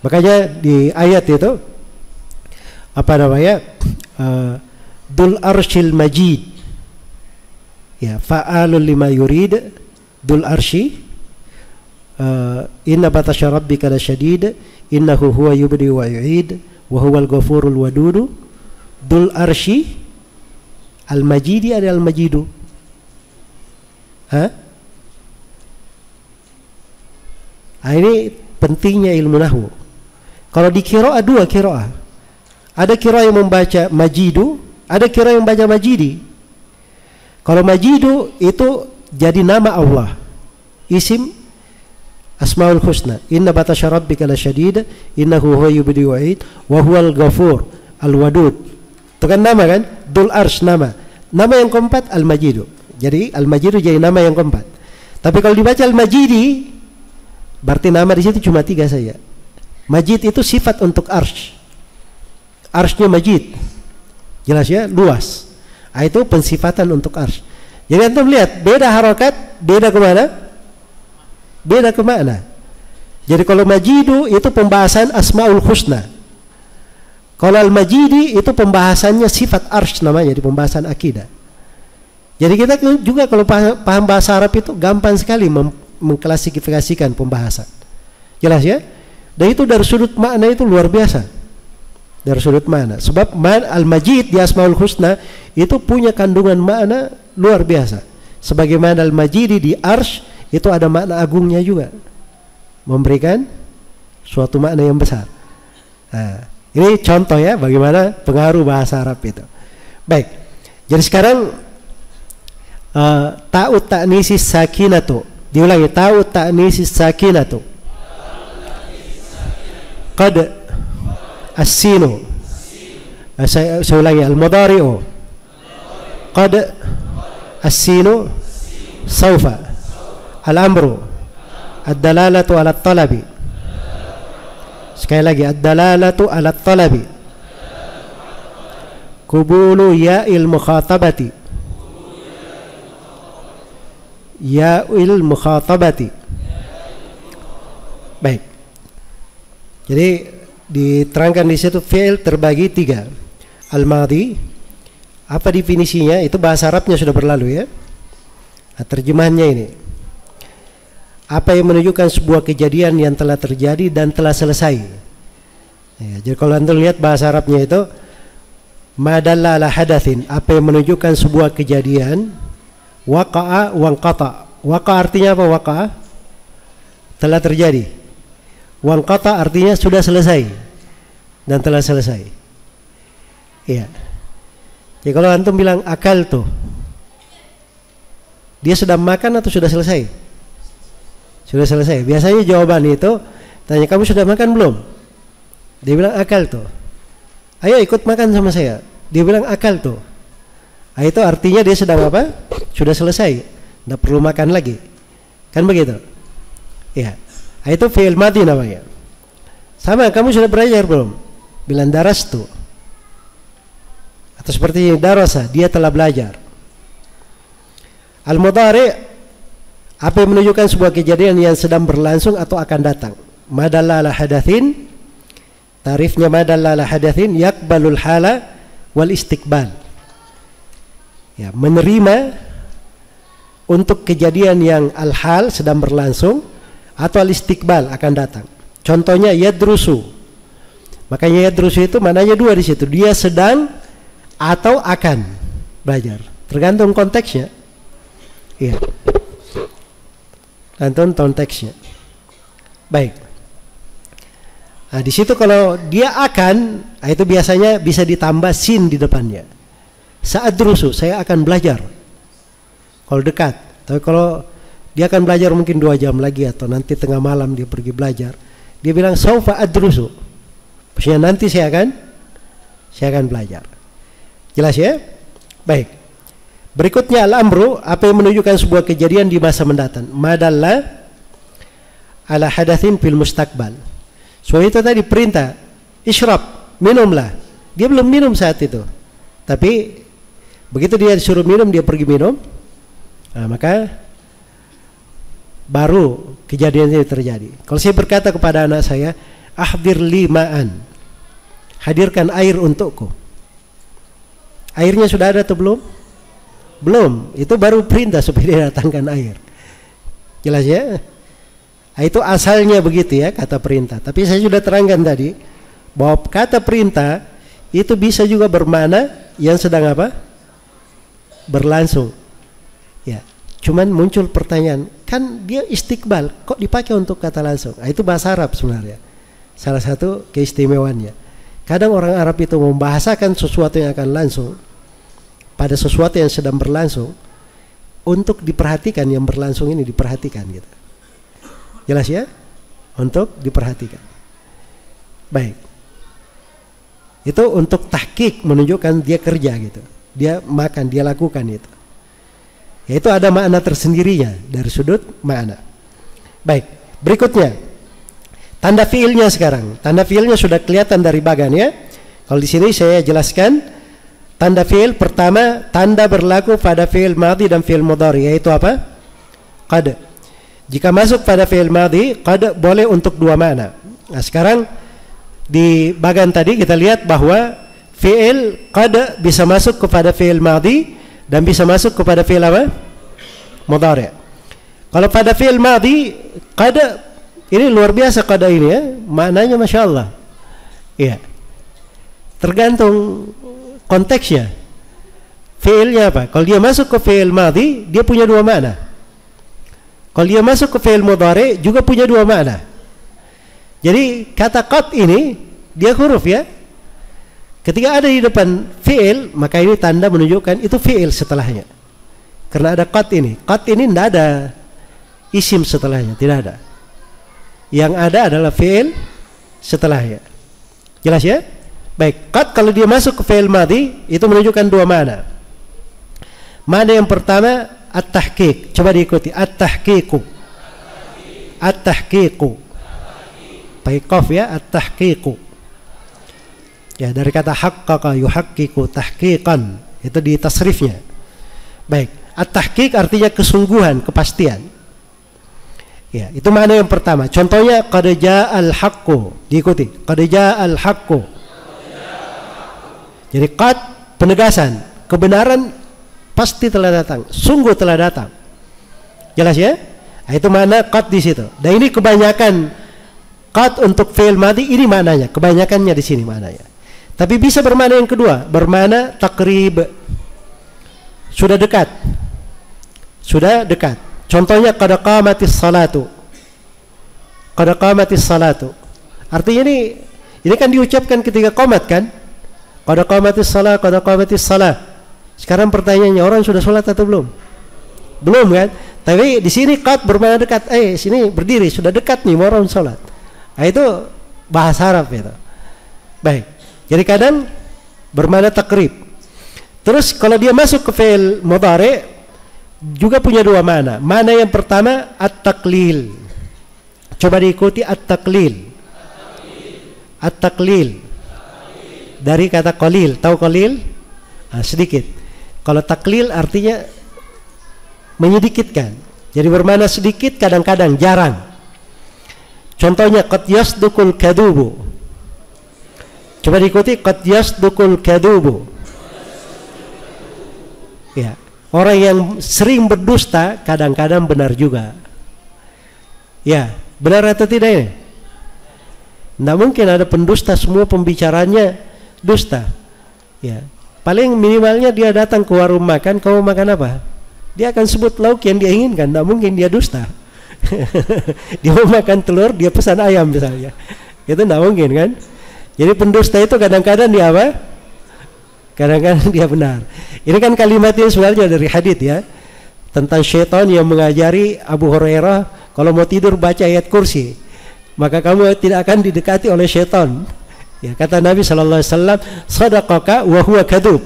[SPEAKER 1] Makanya di ayat itu apa namanya? Dul arshil majid. Ya, fa'alul lima yurid, dul arshi. Inna batasya rabbika lasyadid, innahu huwa yubdi wa yu'id wa huwal ghafurul wadudu. Dul arshi al-majidi ada al-majidu. Ini pentingnya ilmu nahwu. Kalau di qiraah dua qiraah. Ada qiraah yang membaca majidu, ada qiraah yang membaca majidi. Kalau majidu itu jadi nama Allah, isim Asmaul Husna. Inna batasya rabbika lasyadid, innahu huwa yubdi wa yu'id wa huwal ghafur al-wadud. Itu kan nama kan? Dul arsh nama. Nama yang keempat al-majidu. Jadi al-majidu jadi nama yang keempat. Tapi kalau dibaca al-majidi berarti nama di situ cuma tiga saja. Majid itu sifat untuk arsh. Arshnya majid. Jelas ya? Luas. Itu pensifatan untuk arsh. Jadi antum lihat beda harokat, beda kemana? Beda ke makna. Jadi kalau majidu itu pembahasan Asmaul Husna. Kalau al-majidi itu pembahasannya sifat arsh namanya di pembahasan akidah. Jadi kita juga kalau paham bahasa Arab itu gampang sekali mengklasifikasikan pembahasan. Jelas ya? Dan itu dari sudut makna itu luar biasa. Dari sudut makna. Sebab al-majid di Asmaul Husna itu punya kandungan makna luar biasa. Sebagaimana al-majidi di arsh itu ada makna agungnya juga, memberikan suatu makna yang besar. Nah, ini contoh ya bagaimana pengaruh bahasa Arab itu. Baik, jadi sekarang ta'ut ta'nisi sakinatu, diulangi, ta'ut ta'nisi sakinatu, qad as-sinu, saya ulangi, al-mudhari'u, qad as-sinu, saufa, al-amru, ad-dalalatu ala talabi. Sekali lagi, ad-dalalatu ala talabi, kubulu ya'il mukhatabati, ya'il mukhatabati. Baik, jadi diterangkan di situ fi'il terbagi tiga. Al-madi, apa definisinya? Itu bahasa Arabnya sudah berlalu ya. Nah, terjemahannya ini apa yang menunjukkan sebuah kejadian yang telah terjadi dan telah selesai. Ya, jadi kalau antum lihat bahasa Arabnya itu ma dalla ala hadatsin, apa yang menunjukkan sebuah kejadian, waqa'a wanqata. Waqa artinya apa? Waqa telah terjadi. Wanqata artinya sudah selesai dan telah selesai. Iya. Jadi kalau antum bilang akal tuh, dia sudah makan atau sudah selesai? Sudah selesai. Biasanya jawaban itu tanya, kamu sudah makan belum? Dia bilang akal tuh. Ayo ikut makan sama saya. Dia bilang akal tuh. Nah, itu artinya dia sedang apa? Sudah selesai. Tidak perlu makan lagi. Kan begitu? Ya. Nah, itu fi'il madhi namanya. Sama, kamu sudah belajar belum? Bilang darastu. Atau seperti ini, darasa, dia telah belajar. Al-mudhari, apa yang menunjukkan sebuah kejadian yang sedang berlangsung atau akan datang. Madalla ala hadathin, tarifnya madalla ala hadathin yakbalul hala wal istiqbal. Ya, menerima untuk kejadian yang al-hal sedang berlangsung atau al-istiqbal akan datang. Contohnya yadrusu. Makanya yadrusu itu maknanya dua di situ. Dia sedang atau akan belajar. Tergantung konteksnya. Iya. Tergantung konteksnya. Baik. Nah, di situ kalau dia akan, nah itu biasanya bisa ditambah sin di depannya. Saat drusu, saya akan belajar. Kalau dekat. Tapi kalau dia akan belajar mungkin 2 jam lagi atau nanti tengah malam dia pergi belajar. Dia bilang saufa adrusu. Maksudnya nanti saya akan belajar. Jelas ya? Baik. Berikutnya al-amru, apa yang menunjukkan sebuah kejadian di masa mendatang. Madalla ala hadatsin fil mustaqbal. So itu tadi perintah, isyrab, minumlah. Dia belum minum saat itu. Tapi begitu dia disuruh minum, dia pergi minum. Nah, maka baru kejadian ini terjadi. Kalau saya berkata kepada anak saya, ahdir li ma'an, hadirkan air untukku. Airnya sudah ada atau belum? Belum. Itu baru perintah supaya dia datangkan air. Jelas ya? Nah, itu asalnya begitu ya, kata perintah. Tapi saya sudah terangkan tadi bahwa kata perintah itu bisa juga bermakna yang sedang apa? Berlangsung. Ya. Cuman muncul pertanyaan, kan dia istiqbal, kok dipakai untuk kata langsung? Nah, itu bahasa Arab sebenarnya. Salah satu keistimewaannya. Kadang orang Arab itu membahasakan sesuatu yang akan langsung pada sesuatu yang sedang berlangsung untuk diperhatikan, yang berlangsung ini diperhatikan gitu. Jelas ya? Untuk diperhatikan. Baik. Itu untuk tahqiq, menunjukkan dia kerja gitu. Dia makan, dia lakukan itu. Ya, itu ada makna tersendirinya dari sudut makna. Baik, berikutnya tanda fiilnya sekarang. Tanda fiilnya sudah kelihatan dari bagan ya. Kalau di sini saya jelaskan tanda fiil pertama, tanda berlaku pada fiil madhi dan fiil mudhari, yaitu apa? Qad. Jika masuk pada fiil madhi, qad boleh untuk 2 makna. Nah, sekarang di bagan tadi kita lihat bahwa fiil qad bisa masuk kepada fiil madhi dan bisa masuk kepada fi'il apa? Mudhari'. Kalau pada fi'il madhi, qad ini luar biasa qad ini ya, maknanya Masya Allah. Iya. Tergantung konteksnya. Fi'ilnya apa? Kalau dia masuk ke fi'il madhi, dia punya 2 makna. Kalau dia masuk ke fi'il mudhari' juga punya 2 makna. Jadi kata qad ini dia huruf ya. Ketika ada di depan fi'il, maka ini tanda menunjukkan itu fi'il setelahnya. Karena ada qad ini. Qad ini tidak ada isim setelahnya, tidak ada. Yang ada adalah fi'il setelahnya. Jelas ya? Baik, qad kalau dia masuk ke fi'il madhi, itu menunjukkan 2 makna. Makna yang pertama, at-tahqiq. Coba diikuti, at-tahqiqu. At-tahqiqu. Pakai qaf ya, at-tahqiqu. Ya, dari kata haqqaqa yuhaqqiqu tahqiqan, itu di tasrifnya. Baik, at-tahqiq artinya kesungguhan, kepastian. Ya, itu makna yang pertama. Contohnya qad ja'al haqqu, diikuti, qad ja'al haqqu. Jadi qad penegasan, kebenaran pasti telah datang, sungguh telah datang. Jelas ya? Nah, itu makna qad di situ. Dan ini kebanyakan qad untuk fi'il madhi ini maknanya, kebanyakannya di sini maknanya. Tapi bisa bermakna yang kedua, bermakna takrib. Sudah dekat. Sudah dekat. Contohnya qad qamatis salatu. Qad qamatis salatu. Artinya ini kan diucapkan ketika qomat kan? Qad qamatis salat, qad qamatis salat. Sekarang pertanyaannya, orang sudah sholat atau belum? Belum kan? Tapi di sini qad bermakna dekat. Sini berdiri, sudah dekat nih mau orang sholat. Nah, itu bahasa Arab itu. Baik. Jadi kadang bermakna takrib. Terus kalau dia masuk ke fi'il mudhari juga punya dua makna. Makna yang pertama at-taqlil. Coba diikuti at-taqlil. At-taqlil. Dari kata qalil. Tahu qalil? Nah, sedikit. Kalau taklil artinya menyedikitkan. Jadi bermakna sedikit, kadang-kadang jarang. Contohnya qad yasdukul kadhubu. Coba diikuti qad yasdukul kadhubu. Ya, orang yang sering berdusta kadang-kadang benar juga. Ya, benar atau tidak ini? Tidak mungkin ada pendusta semua pembicaranya dusta. Ya, paling minimalnya dia datang ke warung makan, kamu makan apa? Dia akan sebut lauk yang dia inginkan. Tidak mungkin dia dusta. Dia mau makan telur, dia pesan ayam misalnya. Itu tidak mungkin kan? Jadi pendusta itu kadang-kadang dia apa? Kadang-kadang dia benar. Ini kan kalimat yang sebenarnya dari hadits ya, tentang syaitan yang mengajari Abu Hurairah kalau mau tidur baca ayat kursi, maka kamu tidak akan didekati oleh syaitan. Ya, kata Nabi SAW, sadaqaka wa huwa kadhub.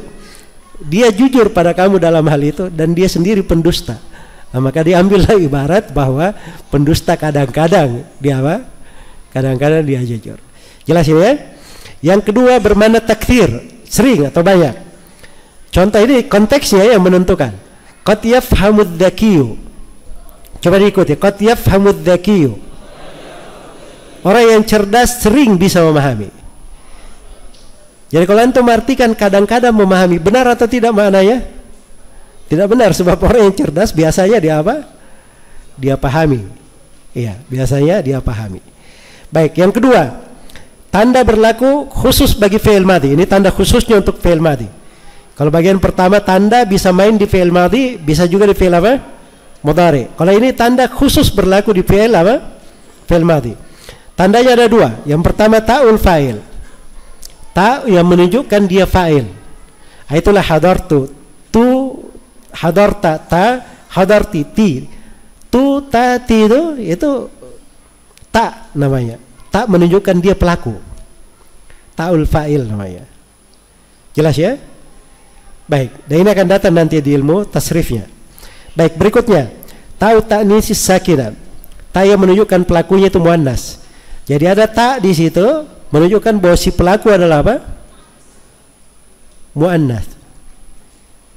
[SPEAKER 1] Dia jujur pada kamu dalam hal itu dan dia sendiri pendusta. Nah, maka diambillah ibarat bahwa pendusta kadang-kadang dia apa? Kadang-kadang dia jujur. Jelas ini ya? Yang kedua bermakna takthir, sering atau banyak. Contoh ini konteksnya yang menentukan. Qad yafhamud dzakiyu. Coba diikuti. Qad yafhamud dzakiyu. Orang yang cerdas sering bisa memahami. Jadi kalau antum artikan kadang-kadang memahami, benar atau tidak maknanya? Tidak benar, sebab orang yang cerdas biasanya dia apa? Dia pahami. Iya, biasanya dia pahami. Baik, yang kedua, tanda berlaku khusus bagi fi'il madhi. Ini tanda khususnya untuk fi'il madhi. Kalau bagian pertama tanda bisa main di fi'il madhi, bisa juga di fi'il apa? Mudhari. Kalau ini tanda khusus berlaku di fi'il apa? Fi'il madhi. Tandanya ada dua. Yang pertama ta'ul fa'il. Ta yang menunjukkan dia fa'il. Itulah hadartu. Tu hadarta ta, hadarti ti. Tu ta ti itu ta namanya. Ta menunjukkan dia pelaku. Ta'ul fa'il namanya. Jelas ya? Baik, dan ini akan datang nanti di ilmu tasrifnya. Baik, berikutnya ta'u ta'nisis sakinah. Ta yang menunjukkan pelakunya itu muannas. Jadi ada ta di situ menunjukkan bahwa si pelaku adalah apa? Muannas.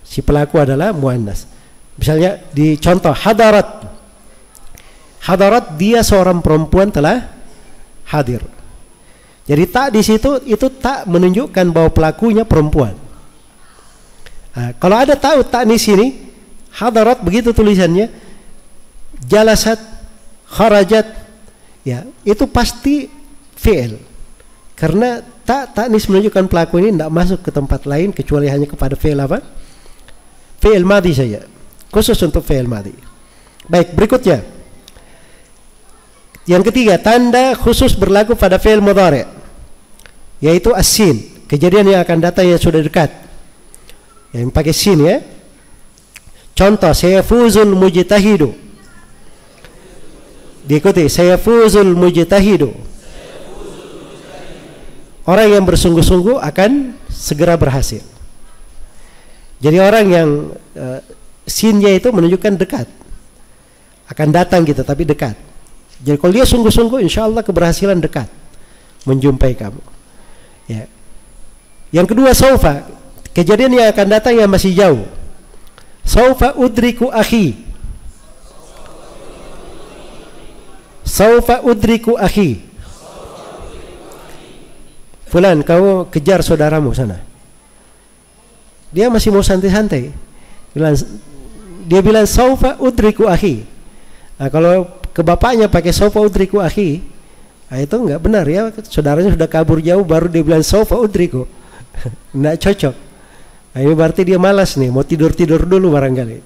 [SPEAKER 1] Si pelaku adalah muannas. Misalnya di contoh hadarat. Hadarat dia seorang perempuan telah hadir. Jadi tak di situ itu tak menunjukkan bahwa pelakunya perempuan. Nah, kalau ada tahu tak di sini hadarat begitu tulisannya, jalasat, kharajat, ya itu pasti fi'il. Karena taknis menunjukkan pelaku ini tidak masuk ke tempat lain kecuali hanya kepada fi'il apa? Fi'il madhi saja. Khusus untuk fi'il madhi. Baik, berikutnya. Yang ketiga, tanda khusus berlaku pada fi'il mudhari, yaitu as-sin. Kejadian yang akan datang yang sudah dekat. Yang pakai sin ya. Contoh, sayafuzul mujtahidu. Diikuti, sayafuzul mujtahidu. Orang yang bersungguh-sungguh akan segera berhasil. Jadi orang yang sinnya itu menunjukkan dekat, akan datang gitu, tapi dekat. Jadi kalau dia sungguh-sungguh, insya Allah keberhasilan dekat menjumpai kamu. Ya. Yang kedua, saufa, kejadian yang akan datang yang masih jauh. Saufa udriku akhi. Saufa udriku akhi. Fulan, kamu kejar saudaramu sana. Dia masih mau santai-santai. Dia bilang saufa udriku akhi. Nah, kalau ke bapaknya pakai sofa udriku akhi, nah itu nggak benar ya. Saudaranya sudah kabur jauh baru dia bilang sofa udriku. Nggak cocok. Nah, ini berarti dia malas nih, mau tidur-tidur dulu barangkali.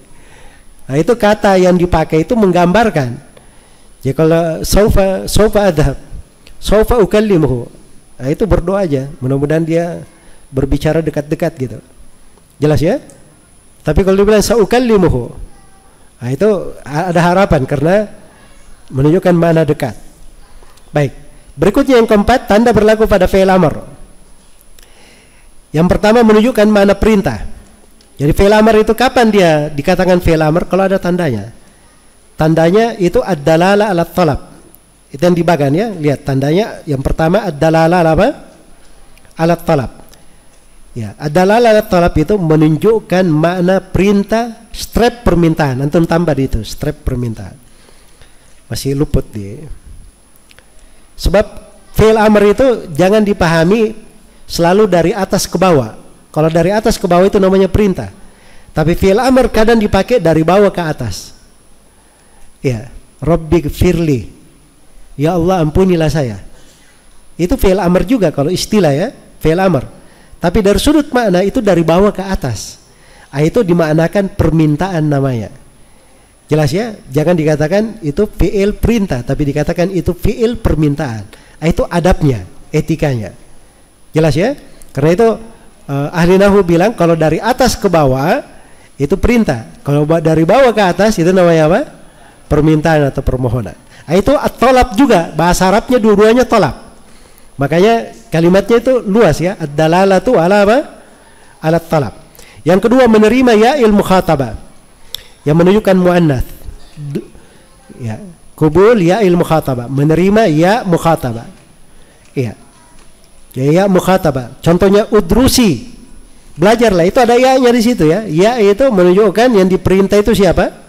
[SPEAKER 1] Nah, itu kata yang dipakai itu menggambarkan. Ya kalau sofa adhab, sofa ukallimuhu. Nah, itu berdoa aja, mudah-mudahan dia berbicara dekat-dekat gitu. Jelas ya? Tapi kalau dia bilang saukallimuhu, nah itu ada harapan karena menunjukkan makna dekat. Baik. Berikutnya yang keempat, tanda berlaku pada fi'il amr. Yang pertama menunjukkan makna perintah. Jadi fi'il amr itu kapan dia dikatakan fi'il amr? Kalau ada tandanya. Tandanya itu ad-dalalah 'ala talab. Itu yang dibagan ya. Lihat tandanya yang pertama ad-dalalah apa? 'ala talab. Ya, ad-dalalah 'ala talab itu menunjukkan makna perintah, strap permintaan. Antum tambah di itu, strap permintaan. Masih luput dia. Sebab fi'il amr itu jangan dipahami selalu dari atas ke bawah. Kalau dari atas ke bawah itu namanya perintah. Tapi fi'il amr kadang dipakai dari bawah ke atas. Ya, Rabbighfirli. Ya Allah ampunilah saya. Itu fi'il amr juga kalau istilah ya, fi'il amr. Tapi dari sudut makna itu dari bawah ke atas. Itu dimaknakan permintaan namanya. Jelas ya? Jangan dikatakan itu fi'il perintah, tapi dikatakan itu fi'il permintaan. Itu adabnya, etikanya. Jelas ya? Karena itu ahli nahwu bilang kalau dari atas ke bawah itu perintah. Kalau dari bawah ke atas itu namanya apa? Permintaan atau permohonan. Itu at-talab juga. Bahasa Arabnya dua-duanya talab. Makanya kalimatnya itu luas ya. Ad-dalalatu ala apa? Ala talab. Yang kedua menerima ya'il mukhatabah, yang menunjukkan muannats. Ya, kubul ya'il mukhatabah, menerima ya mukhatabah. Iya. Ya mukhatabah. Contohnya udrusi. Belajarlah, itu ada ya-nya di situ ya. Ya itu menunjukkan yang diperintah itu siapa?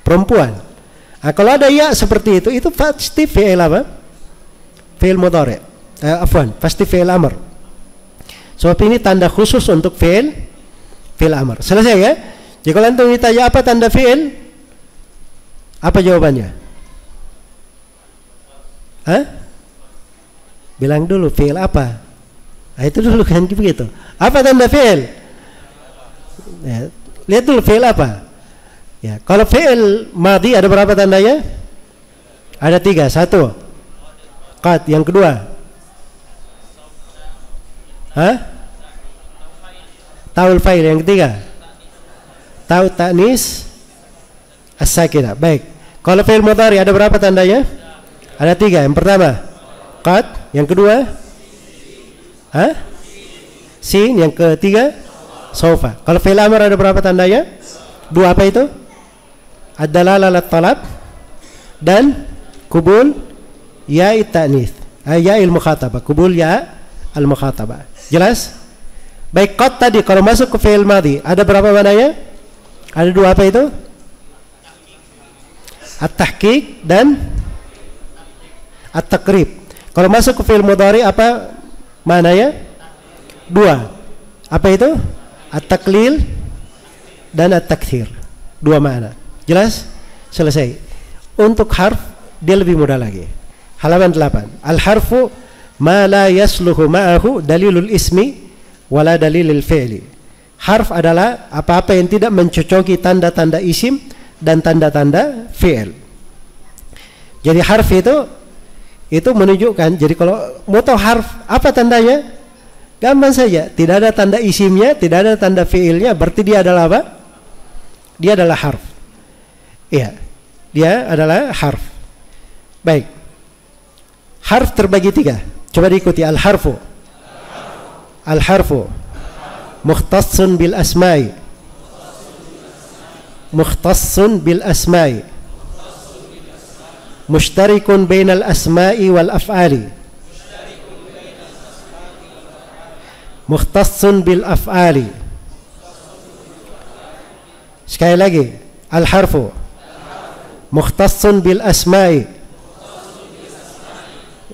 [SPEAKER 1] Perempuan. Nah, kalau ada ya seperti itu pasti fi'il apa? Fi'il mudhari'. Pasti fi'il amr. Sebab ini tanda khusus untuk fi'il amr. Selesai ya? Jadi kalau antum ditanya apa tanda fi'il, apa jawabannya? Hah? Bilang dulu fi'il apa? Nah, itu dulu kan begitu. Apa tanda fi'il? Ya, lihat dulu fi'il apa? Ya, kalau fi'il madhi ada berapa tandanya? Ada 3. 1 qad, yang kedua taul fa'il, yang ketiga taul ta'nis as-sakinah. Baik. Kalau fi'il mudhari ada berapa tandanya? Ada 3. Yang pertama qad, yang kedua sin, yang ketiga sawfa. Kalau fi'il amr ada berapa tandanya? 2. Apa itu? Ad-dalalah 'ala talab dan kubul ya'it ta'nis, ya'il mukhatabah, kubul ya al-mukhatabah. Jelas? Baik, qad tadi kalau masuk ke fi'il madhi ada berapa mananya? Ada 2. Apa itu? At-tahqiq dan at-taqrib. Kalau masuk ke fi'il mudhari apa mananya? 2. Apa itu? At-taqlil dan at-takthir. 2 makna. Jelas? Selesai. Untuk harf dia lebih mudah lagi. Halaman 8. Al-harfu ma la yasluhu ma'ahu dalilul ismi wala dalilul fi'li. Harf adalah apa-apa yang tidak mencocoki tanda-tanda isim dan tanda-tanda fi'il. Jadi harf itu menunjukkan. Jadi kalau mau tahu harf apa tandanya, gampang saja. Tidak ada tanda isimnya, tidak ada tanda fi'ilnya, berarti dia adalah apa? Dia adalah harf. Iya, dia adalah harf. Baik. Harf terbagi 3. Coba diikuti. Al-harfu mukhtassun bil asma'i, mukhtassun bil asma'i, mushtarikun bainal asma'i wal af'ali, mukhtassun bil af'ali. Sekali lagi. Al-harfu mukhtassun bil asma'i.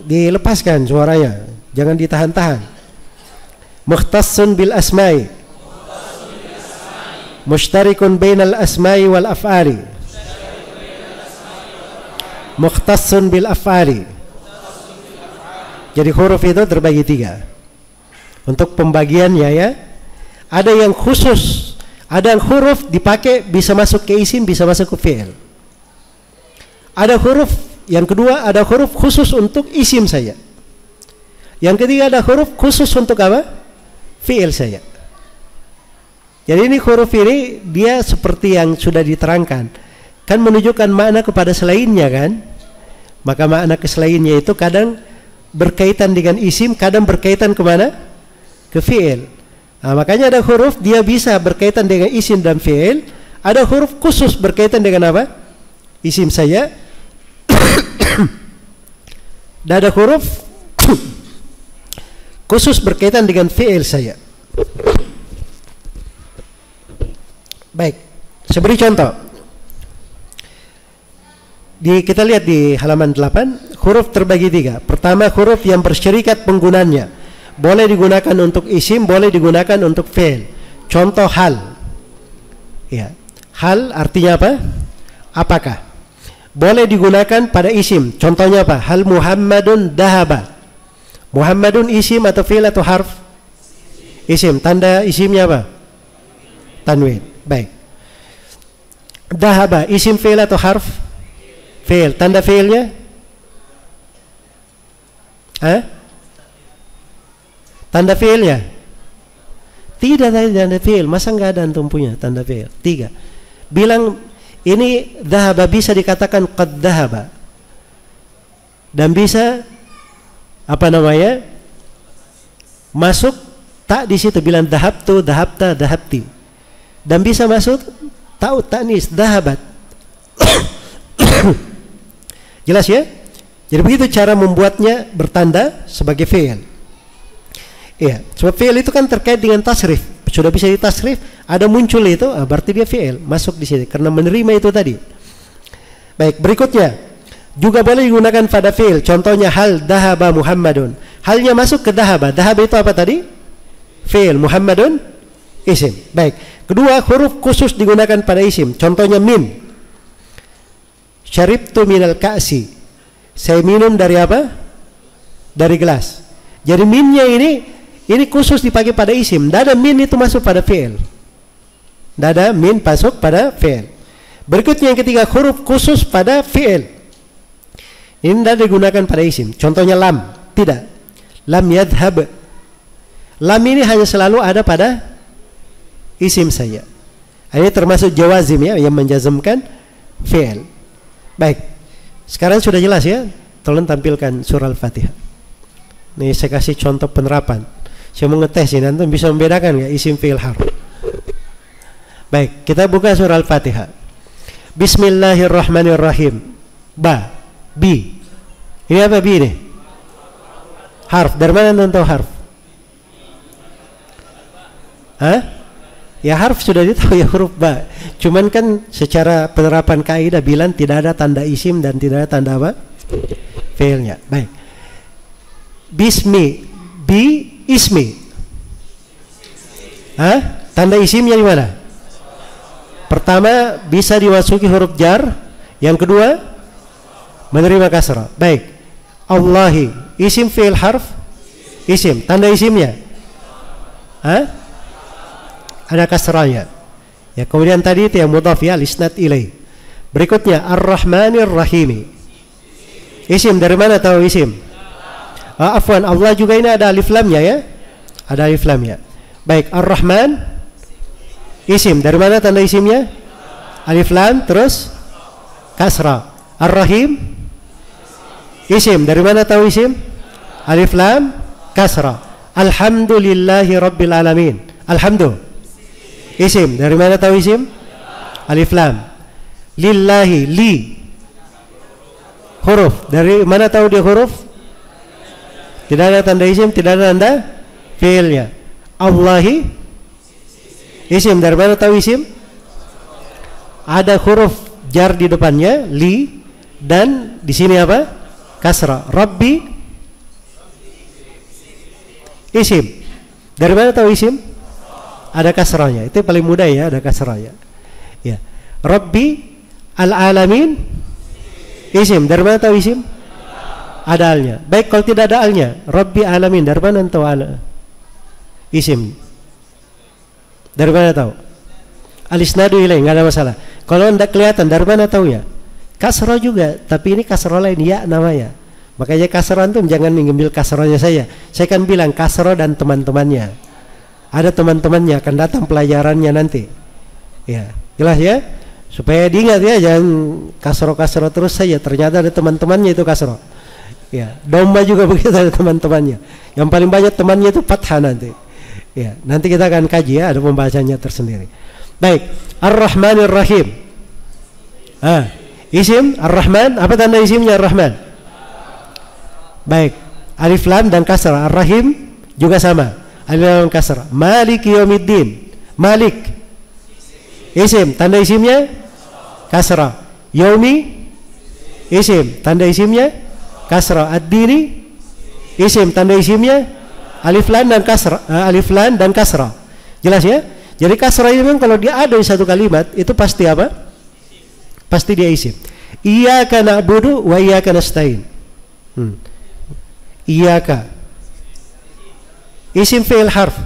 [SPEAKER 1] Dilepaskan suaranya, jangan ditahan-tahan. Mukhtassun bil asma'i, mushtarikun bainal asma'i wal af'ali, mukhtassun bil af'ali. Jadi huruf itu terbagi 3. Untuk pembagiannya ya, ada yang khusus, ada yang huruf dipakai bisa masuk ke isim, bisa masuk ke fi'il. Ada huruf yang kedua, ada huruf khusus untuk isim saja. Yang ketiga ada huruf khusus untuk apa? Fi'il saja. Jadi ini huruf ini dia seperti yang sudah diterangkan, kan menunjukkan makna kepada selainnya kan. Maka makna ke selainnya itu kadang berkaitan dengan isim, kadang berkaitan kemana? Ke fi'il. Nah, makanya ada huruf dia bisa berkaitan dengan isim dan fi'il. Ada huruf khusus berkaitan dengan apa? Isim saja. Dan ada huruf khusus berkaitan dengan fi'il saja. Baik, saya beri contoh. Kita lihat di halaman 8, huruf terbagi 3. Pertama, huruf yang bersyarikat penggunanya. Boleh digunakan untuk isim, boleh digunakan untuk fi'il. Contoh hal. Ya, hal artinya apa? Apakah? Boleh digunakan pada isim. Contohnya apa? Hal Muhammadun dahaba. Muhammadun isim atau fi'il atau harf? Isim. Tanda isimnya apa? Tanwin. Baik. Dahaba isim fi'il atau harf? Fi'il. Tanda fi'ilnya? Tanda fi'ilnya? Tidak ada tanda fi'il. Masa nggak ada antum punya tanda fi'il? 3. Bilang ini dahaba bisa dikatakan qad dahaba. Dan bisa apa namanya? Masuk tak di situ, bilang dahabtu, dahabta, dahabti. Dan bisa masuk ta'u ta'nis, dahabat. Jelas ya? Jadi begitu cara membuatnya bertanda sebagai fi'il. Iya, sebab fi'il itu kan terkait dengan tasrif. Sudah bisa ditasrif, ada muncul itu, berarti dia fi'il, masuk di sini karena menerima itu tadi. Baik, berikutnya juga boleh digunakan pada fi'il. Contohnya hal dahaba Muhammadun. Halnya masuk ke dahaba. Dahaba itu apa tadi? Fi'il. Muhammadun isim. Baik. Kedua, huruf khusus digunakan pada isim. Contohnya min. Syaribtu minal ka'si. Saya minum dari apa? Dari gelas. Jadi minnya ini khusus dipakai pada isim. Tidak ada min itu masuk pada fi'il. Tidak ada min masuk pada fi'il. Berikutnya yang ketiga, huruf khusus pada fi'il. Ini tidak digunakan pada isim. Contohnya lam. Tidak. Lam yadhhab. Lam ini hanya selalu ada pada isim saja. Ini termasuk jawazim ya, yang menjazmkan fi'il. Baik. Sekarang sudah jelas ya. Tolong tampilkan surah Al-Fatihah. Nih saya kasih contoh penerapan. Saya mau ngetes ini, antum bisa membedakan ya isim fi'il harf. Baik, kita buka surah Al-Fatihah. Bismillahirrahmanirrahim. Ba, bi. Ini apa bi ini? Harf. Dari mana antum tahu harf? Ya harf sudah ditahu ya, huruf ba. Cuman kan secara penerapan kaidah bilang tidak ada tanda isim dan tidak ada tanda apa? Fi'ilnya. Baik. Bismi, bi, ismi. Tanda isimnya di mana? Pertama bisa dimasuki huruf jar. Yang kedua menerima kasrah. Baik. Allahi, isim fi'il harf? Isim. Tanda isimnya? Ada kasrahnya. Ya, kemudian tadi itu yang mudhaf ya, lisnad ilaih. Berikutnya Ar-Rahmanir Rahimi. Isim dari mana tahu isim? Afwan, Allah juga ini ada alif lamnya ya. Ada alif lamnya. Baik, Ar-Rahman isim dari mana tanda isimnya? Alif lam terus kasrah. Ar-Rahim isim dari mana tahu isim? Alif lam kasrah. Alhamdulillahi Rabbil Alamin. Alhamdulillah isim dari mana tahu isim? Alif lam. Lillahi, li huruf dari mana tahu dia huruf? Tidak ada tanda isim, tidak ada tanda fi'ilnya. Allahi isim dari mana tahu isim? Ada huruf jar di depannya, li, dan di sini apa? Kasrah. Rabbi isim dari mana tahu isim? Ada kasrahnya. Itu paling mudah ya, ada kasrahnya. Ya. Rabbi al-alamin Isim. Dari mana tahu isim? Ada alnya. Baik, kalau tidak ada alnya, Rabbi alamin, dari mana tahu ala? Isim. Dari mana tahu? Al-isnadu ilaih, enggak ada masalah. Kalau tidak kelihatan, dari mana tahu ya? Kasroh juga, tapi ini kasroh lain, ya namanya. Makanya kasroh antum jangan mengambil kasrohnya saya. Saya kan bilang kasroh dan teman-temannya. Ada teman-temannya akan datang pelajarannya nanti. Ya, jelas ya? Supaya diingat ya, jangan kasroh-kasroh terus saja. Ternyata ada teman-temannya itu kasroh. Ya, domba juga begitu, ada teman-temannya. Yang paling banyak temannya itu fathah nanti. Ya, nanti kita akan kaji ya, ada pembacanya tersendiri. Baik, Ar-Rahmanir Rahim. Isim Ar-Rahman, apa tanda isimnya Ar-Rahman? Baik, alif lam dan kasrah. Ar-Rahim juga sama, alif lam dan kasrah. Malik Yaumiddin, Malik isim, tanda isimnya kasrah. Yaumi isim, tanda isimnya kasrah. Ad-dini isim, tanda isimnya alif lam dan kasrah. Alif lam dan kasrah. Jelas ya? Jadi kasrah ini memang kalau dia ada di satu kalimat itu pasti apa? Pasti dia isim. Iyyaka na'budu wa iyyaka nasta'in. Iyyaka isim fi'il harf.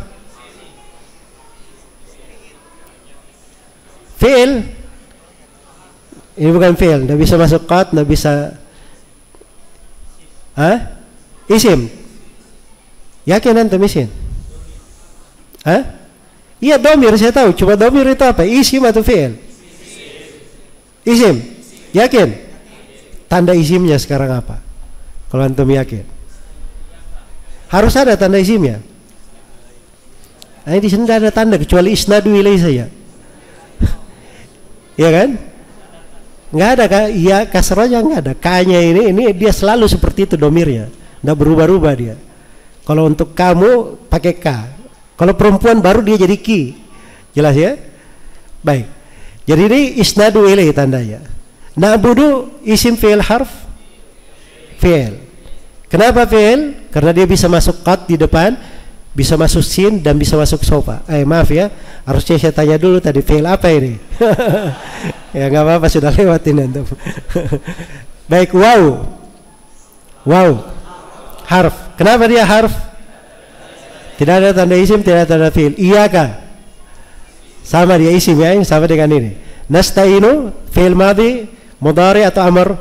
[SPEAKER 1] Fi'il ini bukan fi'il, tidak bisa masuk qad, tidak bisa isim. Yakin antum isim? Iya, domir saya tahu. Cuma domir itu apa? Isim atau fi'il? Isim. Yakin? Tanda isimnya sekarang apa? Kalau antum yakin, harus ada tanda isimnya. Nah, di sini tidak ada tanda kecuali isnadu ilai saja. Ya kan? Nggak ada kak? Iya, kasrohnya nggak ada. K-nya ini dia selalu seperti itu domirnya, nggak berubah-ubah dia. Kalau untuk kamu pakai K. Kalau perempuan baru dia jadi ki. Jelas ya? Baik. Jadi ini isnadu ilai tandanya. Na'budu isim fi'il harf fi'il. Kenapa fi'il? Karena dia bisa masuk qad di depan, bisa masuk sin dan bisa masuk sofa. Maaf ya, harusnya saya tanya dulu tadi fi'il apa ini. Ya nggak apa-apa, sudah lewatin antum. Baik, waw. Waw. Harf. Kenapa dia harf? Tidak ada tanda isim, tidak ada tanda fi'il. Iyaka sama dia isim ya, sama dengan ini. Nasta'inu fi'il madhi, mudhari atau amr?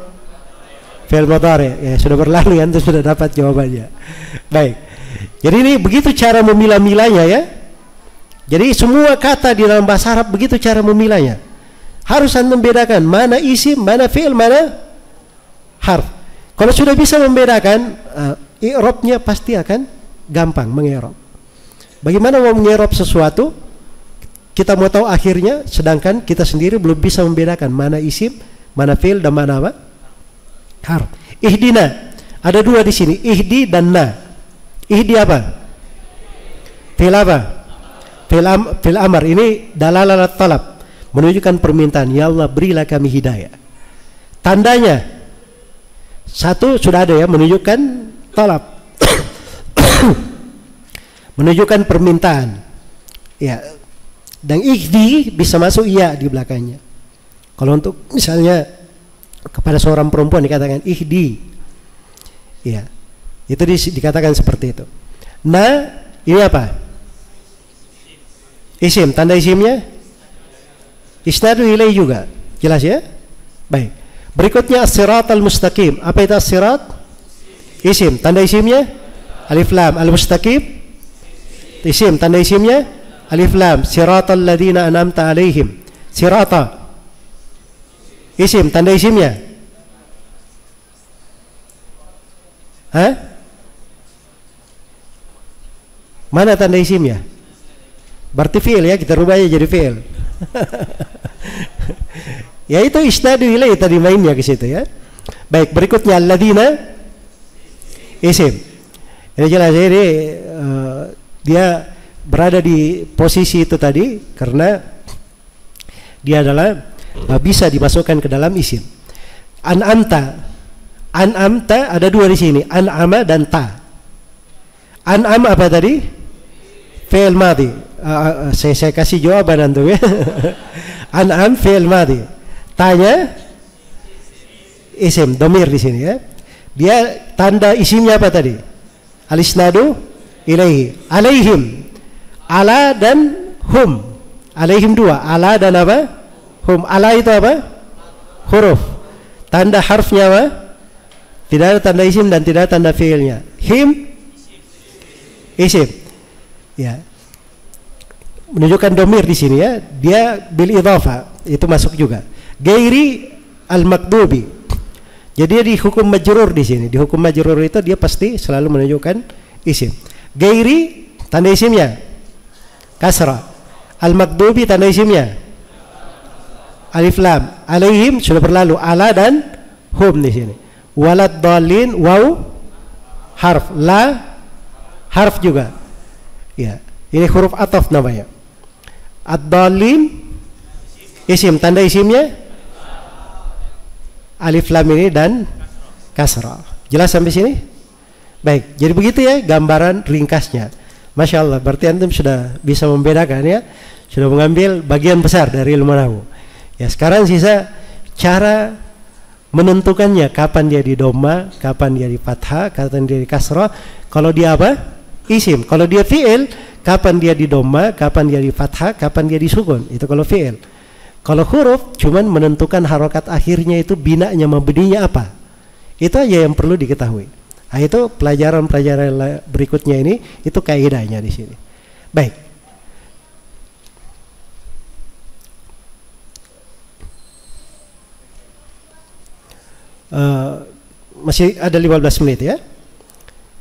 [SPEAKER 1] Fi'il mudhari. Ya sudah berlalu ya, antum sudah dapat jawabannya. Baik. Jadi ini begitu cara memilah-milahnya ya. Jadi semua kata di dalam bahasa Arab begitu cara memilahnya. Harus antum membedakan mana isim, mana fi'il, mana harf. Kalau sudah bisa membedakan, i'rabnya pasti akan gampang mengi'rab. Bagaimana mau mengi'rab sesuatu? Kita mau tahu akhirnya, sedangkan kita sendiri belum bisa membedakan mana isim, mana fi'il dan mana apa? Harf. Ihdina. Ada dua di sini, ihdi dan na. Ihdi apa? Fi'il apa? Fi'il amar. Ini dalalah talab, menunjukkan permintaan. Ya Allah, berilah kami hidayah. Tandanya satu sudah ada ya, menunjukkan talab. Menunjukkan permintaan. Ya. Dan ihdi bisa masuk iya di belakangnya. Kalau untuk misalnya kepada seorang perempuan dikatakan ihdi. Ya. Itu dikatakan seperti itu. Nah, ini apa? Isim, tanda isimnya isnadu ilai juga. Jelas ya? Baik. Berikutnya as-siratal mustaqim. Apa itu as-sirat? Isim, tanda isimnya alif lam. Al-mustaqim isim, tanda isimnya alif lam. Siratal ladzina an'amta alaihim. Sirata isim, tanda isimnya mana tanda isimnya? Berarti fi'il ya, kita rubah aja jadi fi'il. Ya itu isnadu ilai tadi mainnya ke situ ya. Baik, berikutnya alladzina isim. Ini jelas ini dia berada di posisi itu tadi karena dia adalah bisa dimasukkan ke dalam isim. An'amta ada dua di sini, an'ama dan ta. An'am apa tadi? Fi'il madhi. Saya kasih jawaban antum ya. An'am fi'il madhi. Tanya isim, domir di sini ya. Dia tanda isimnya apa tadi? Al-isnadu ilaihi. Alaihim. Ala dan hum. Alaihim dua. Ala dan apa? Hum. Ala itu apa? Huruf. Tanda harfnya apa? Tidak ada tanda isim dan tidak ada tanda fiilnya. Him isim. Ya. Menunjukkan domir di sini ya. Dia bil idhafa. Itu masuk juga. Gairi al-makdubi. Jadi di hukum majrur di sini. Di hukum majrur itu dia pasti selalu menunjukkan isim. Gairi tanda isimnya kasra. Al-makdubi tanda isimnya alif lam. Alaihim sudah berlalu. Ala dan hum di sini. Walad dhalin waw harf. La harf juga. Ya, ini huruf ataf namanya. Ad-dhalin isim, tanda isimnya alif lam ini dan kasra. Jelas sampai sini? Baik, jadi begitu ya gambaran ringkasnya. Masya Allah, berarti antum sudah bisa membedakan ya. Sudah mengambil bagian besar dari ilmu nahwu. Ya, sekarang sisa cara menentukannya, kapan dia di dhamma, kapan dia di fathah, kapan dia di kasrah. Kalau dia apa? Isim. Kalau dia fi'il, kapan dia di dhamma, kapan dia di fathah, kapan dia di sukun. Itu kalau fi'il. Kalau huruf cuman menentukan harokat akhirnya itu binanya mabninya apa. Itu aja yang perlu diketahui. Nah, itu pelajaran-pelajaran berikutnya ini itu kaidahnya di sini. Baik. Masih ada 15 menit ya.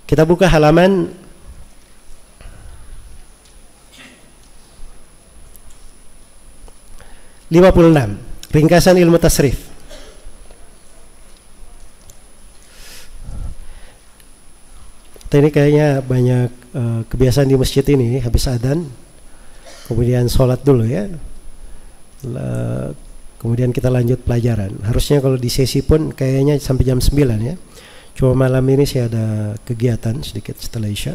[SPEAKER 1] Kita buka halaman 56, ringkasan ilmu tasrif. Ini kayaknya banyak kebiasaan di masjid ini, habis adzan kemudian sholat dulu ya, kemudian kita lanjut pelajaran. Harusnya kalau di sesi pun kayaknya sampai jam 9 ya. Cuma malam ini saya ada kegiatan sedikit setelah Isya.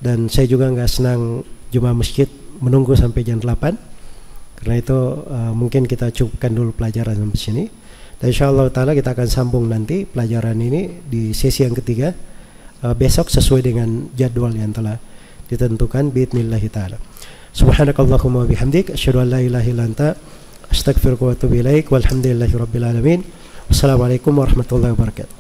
[SPEAKER 1] Dan saya juga nggak senang jemaah masjid menunggu sampai jam 8. Karena itu mungkin kita cukupkan dulu pelajaran sampai sini. Dan insyaallah ta'ala kita akan sambung nanti pelajaran ini di sesi yang ketiga. Besok sesuai dengan jadwal yang telah ditentukan biidznillah ta'ala. Subhanakallahumma bihamdik asyhadu an la ilaha illa anta astaghfiruka wa atubu ilaik walhamdulillahi rabbil alamin. Wassalamualaikum warahmatullahi wabarakatuh.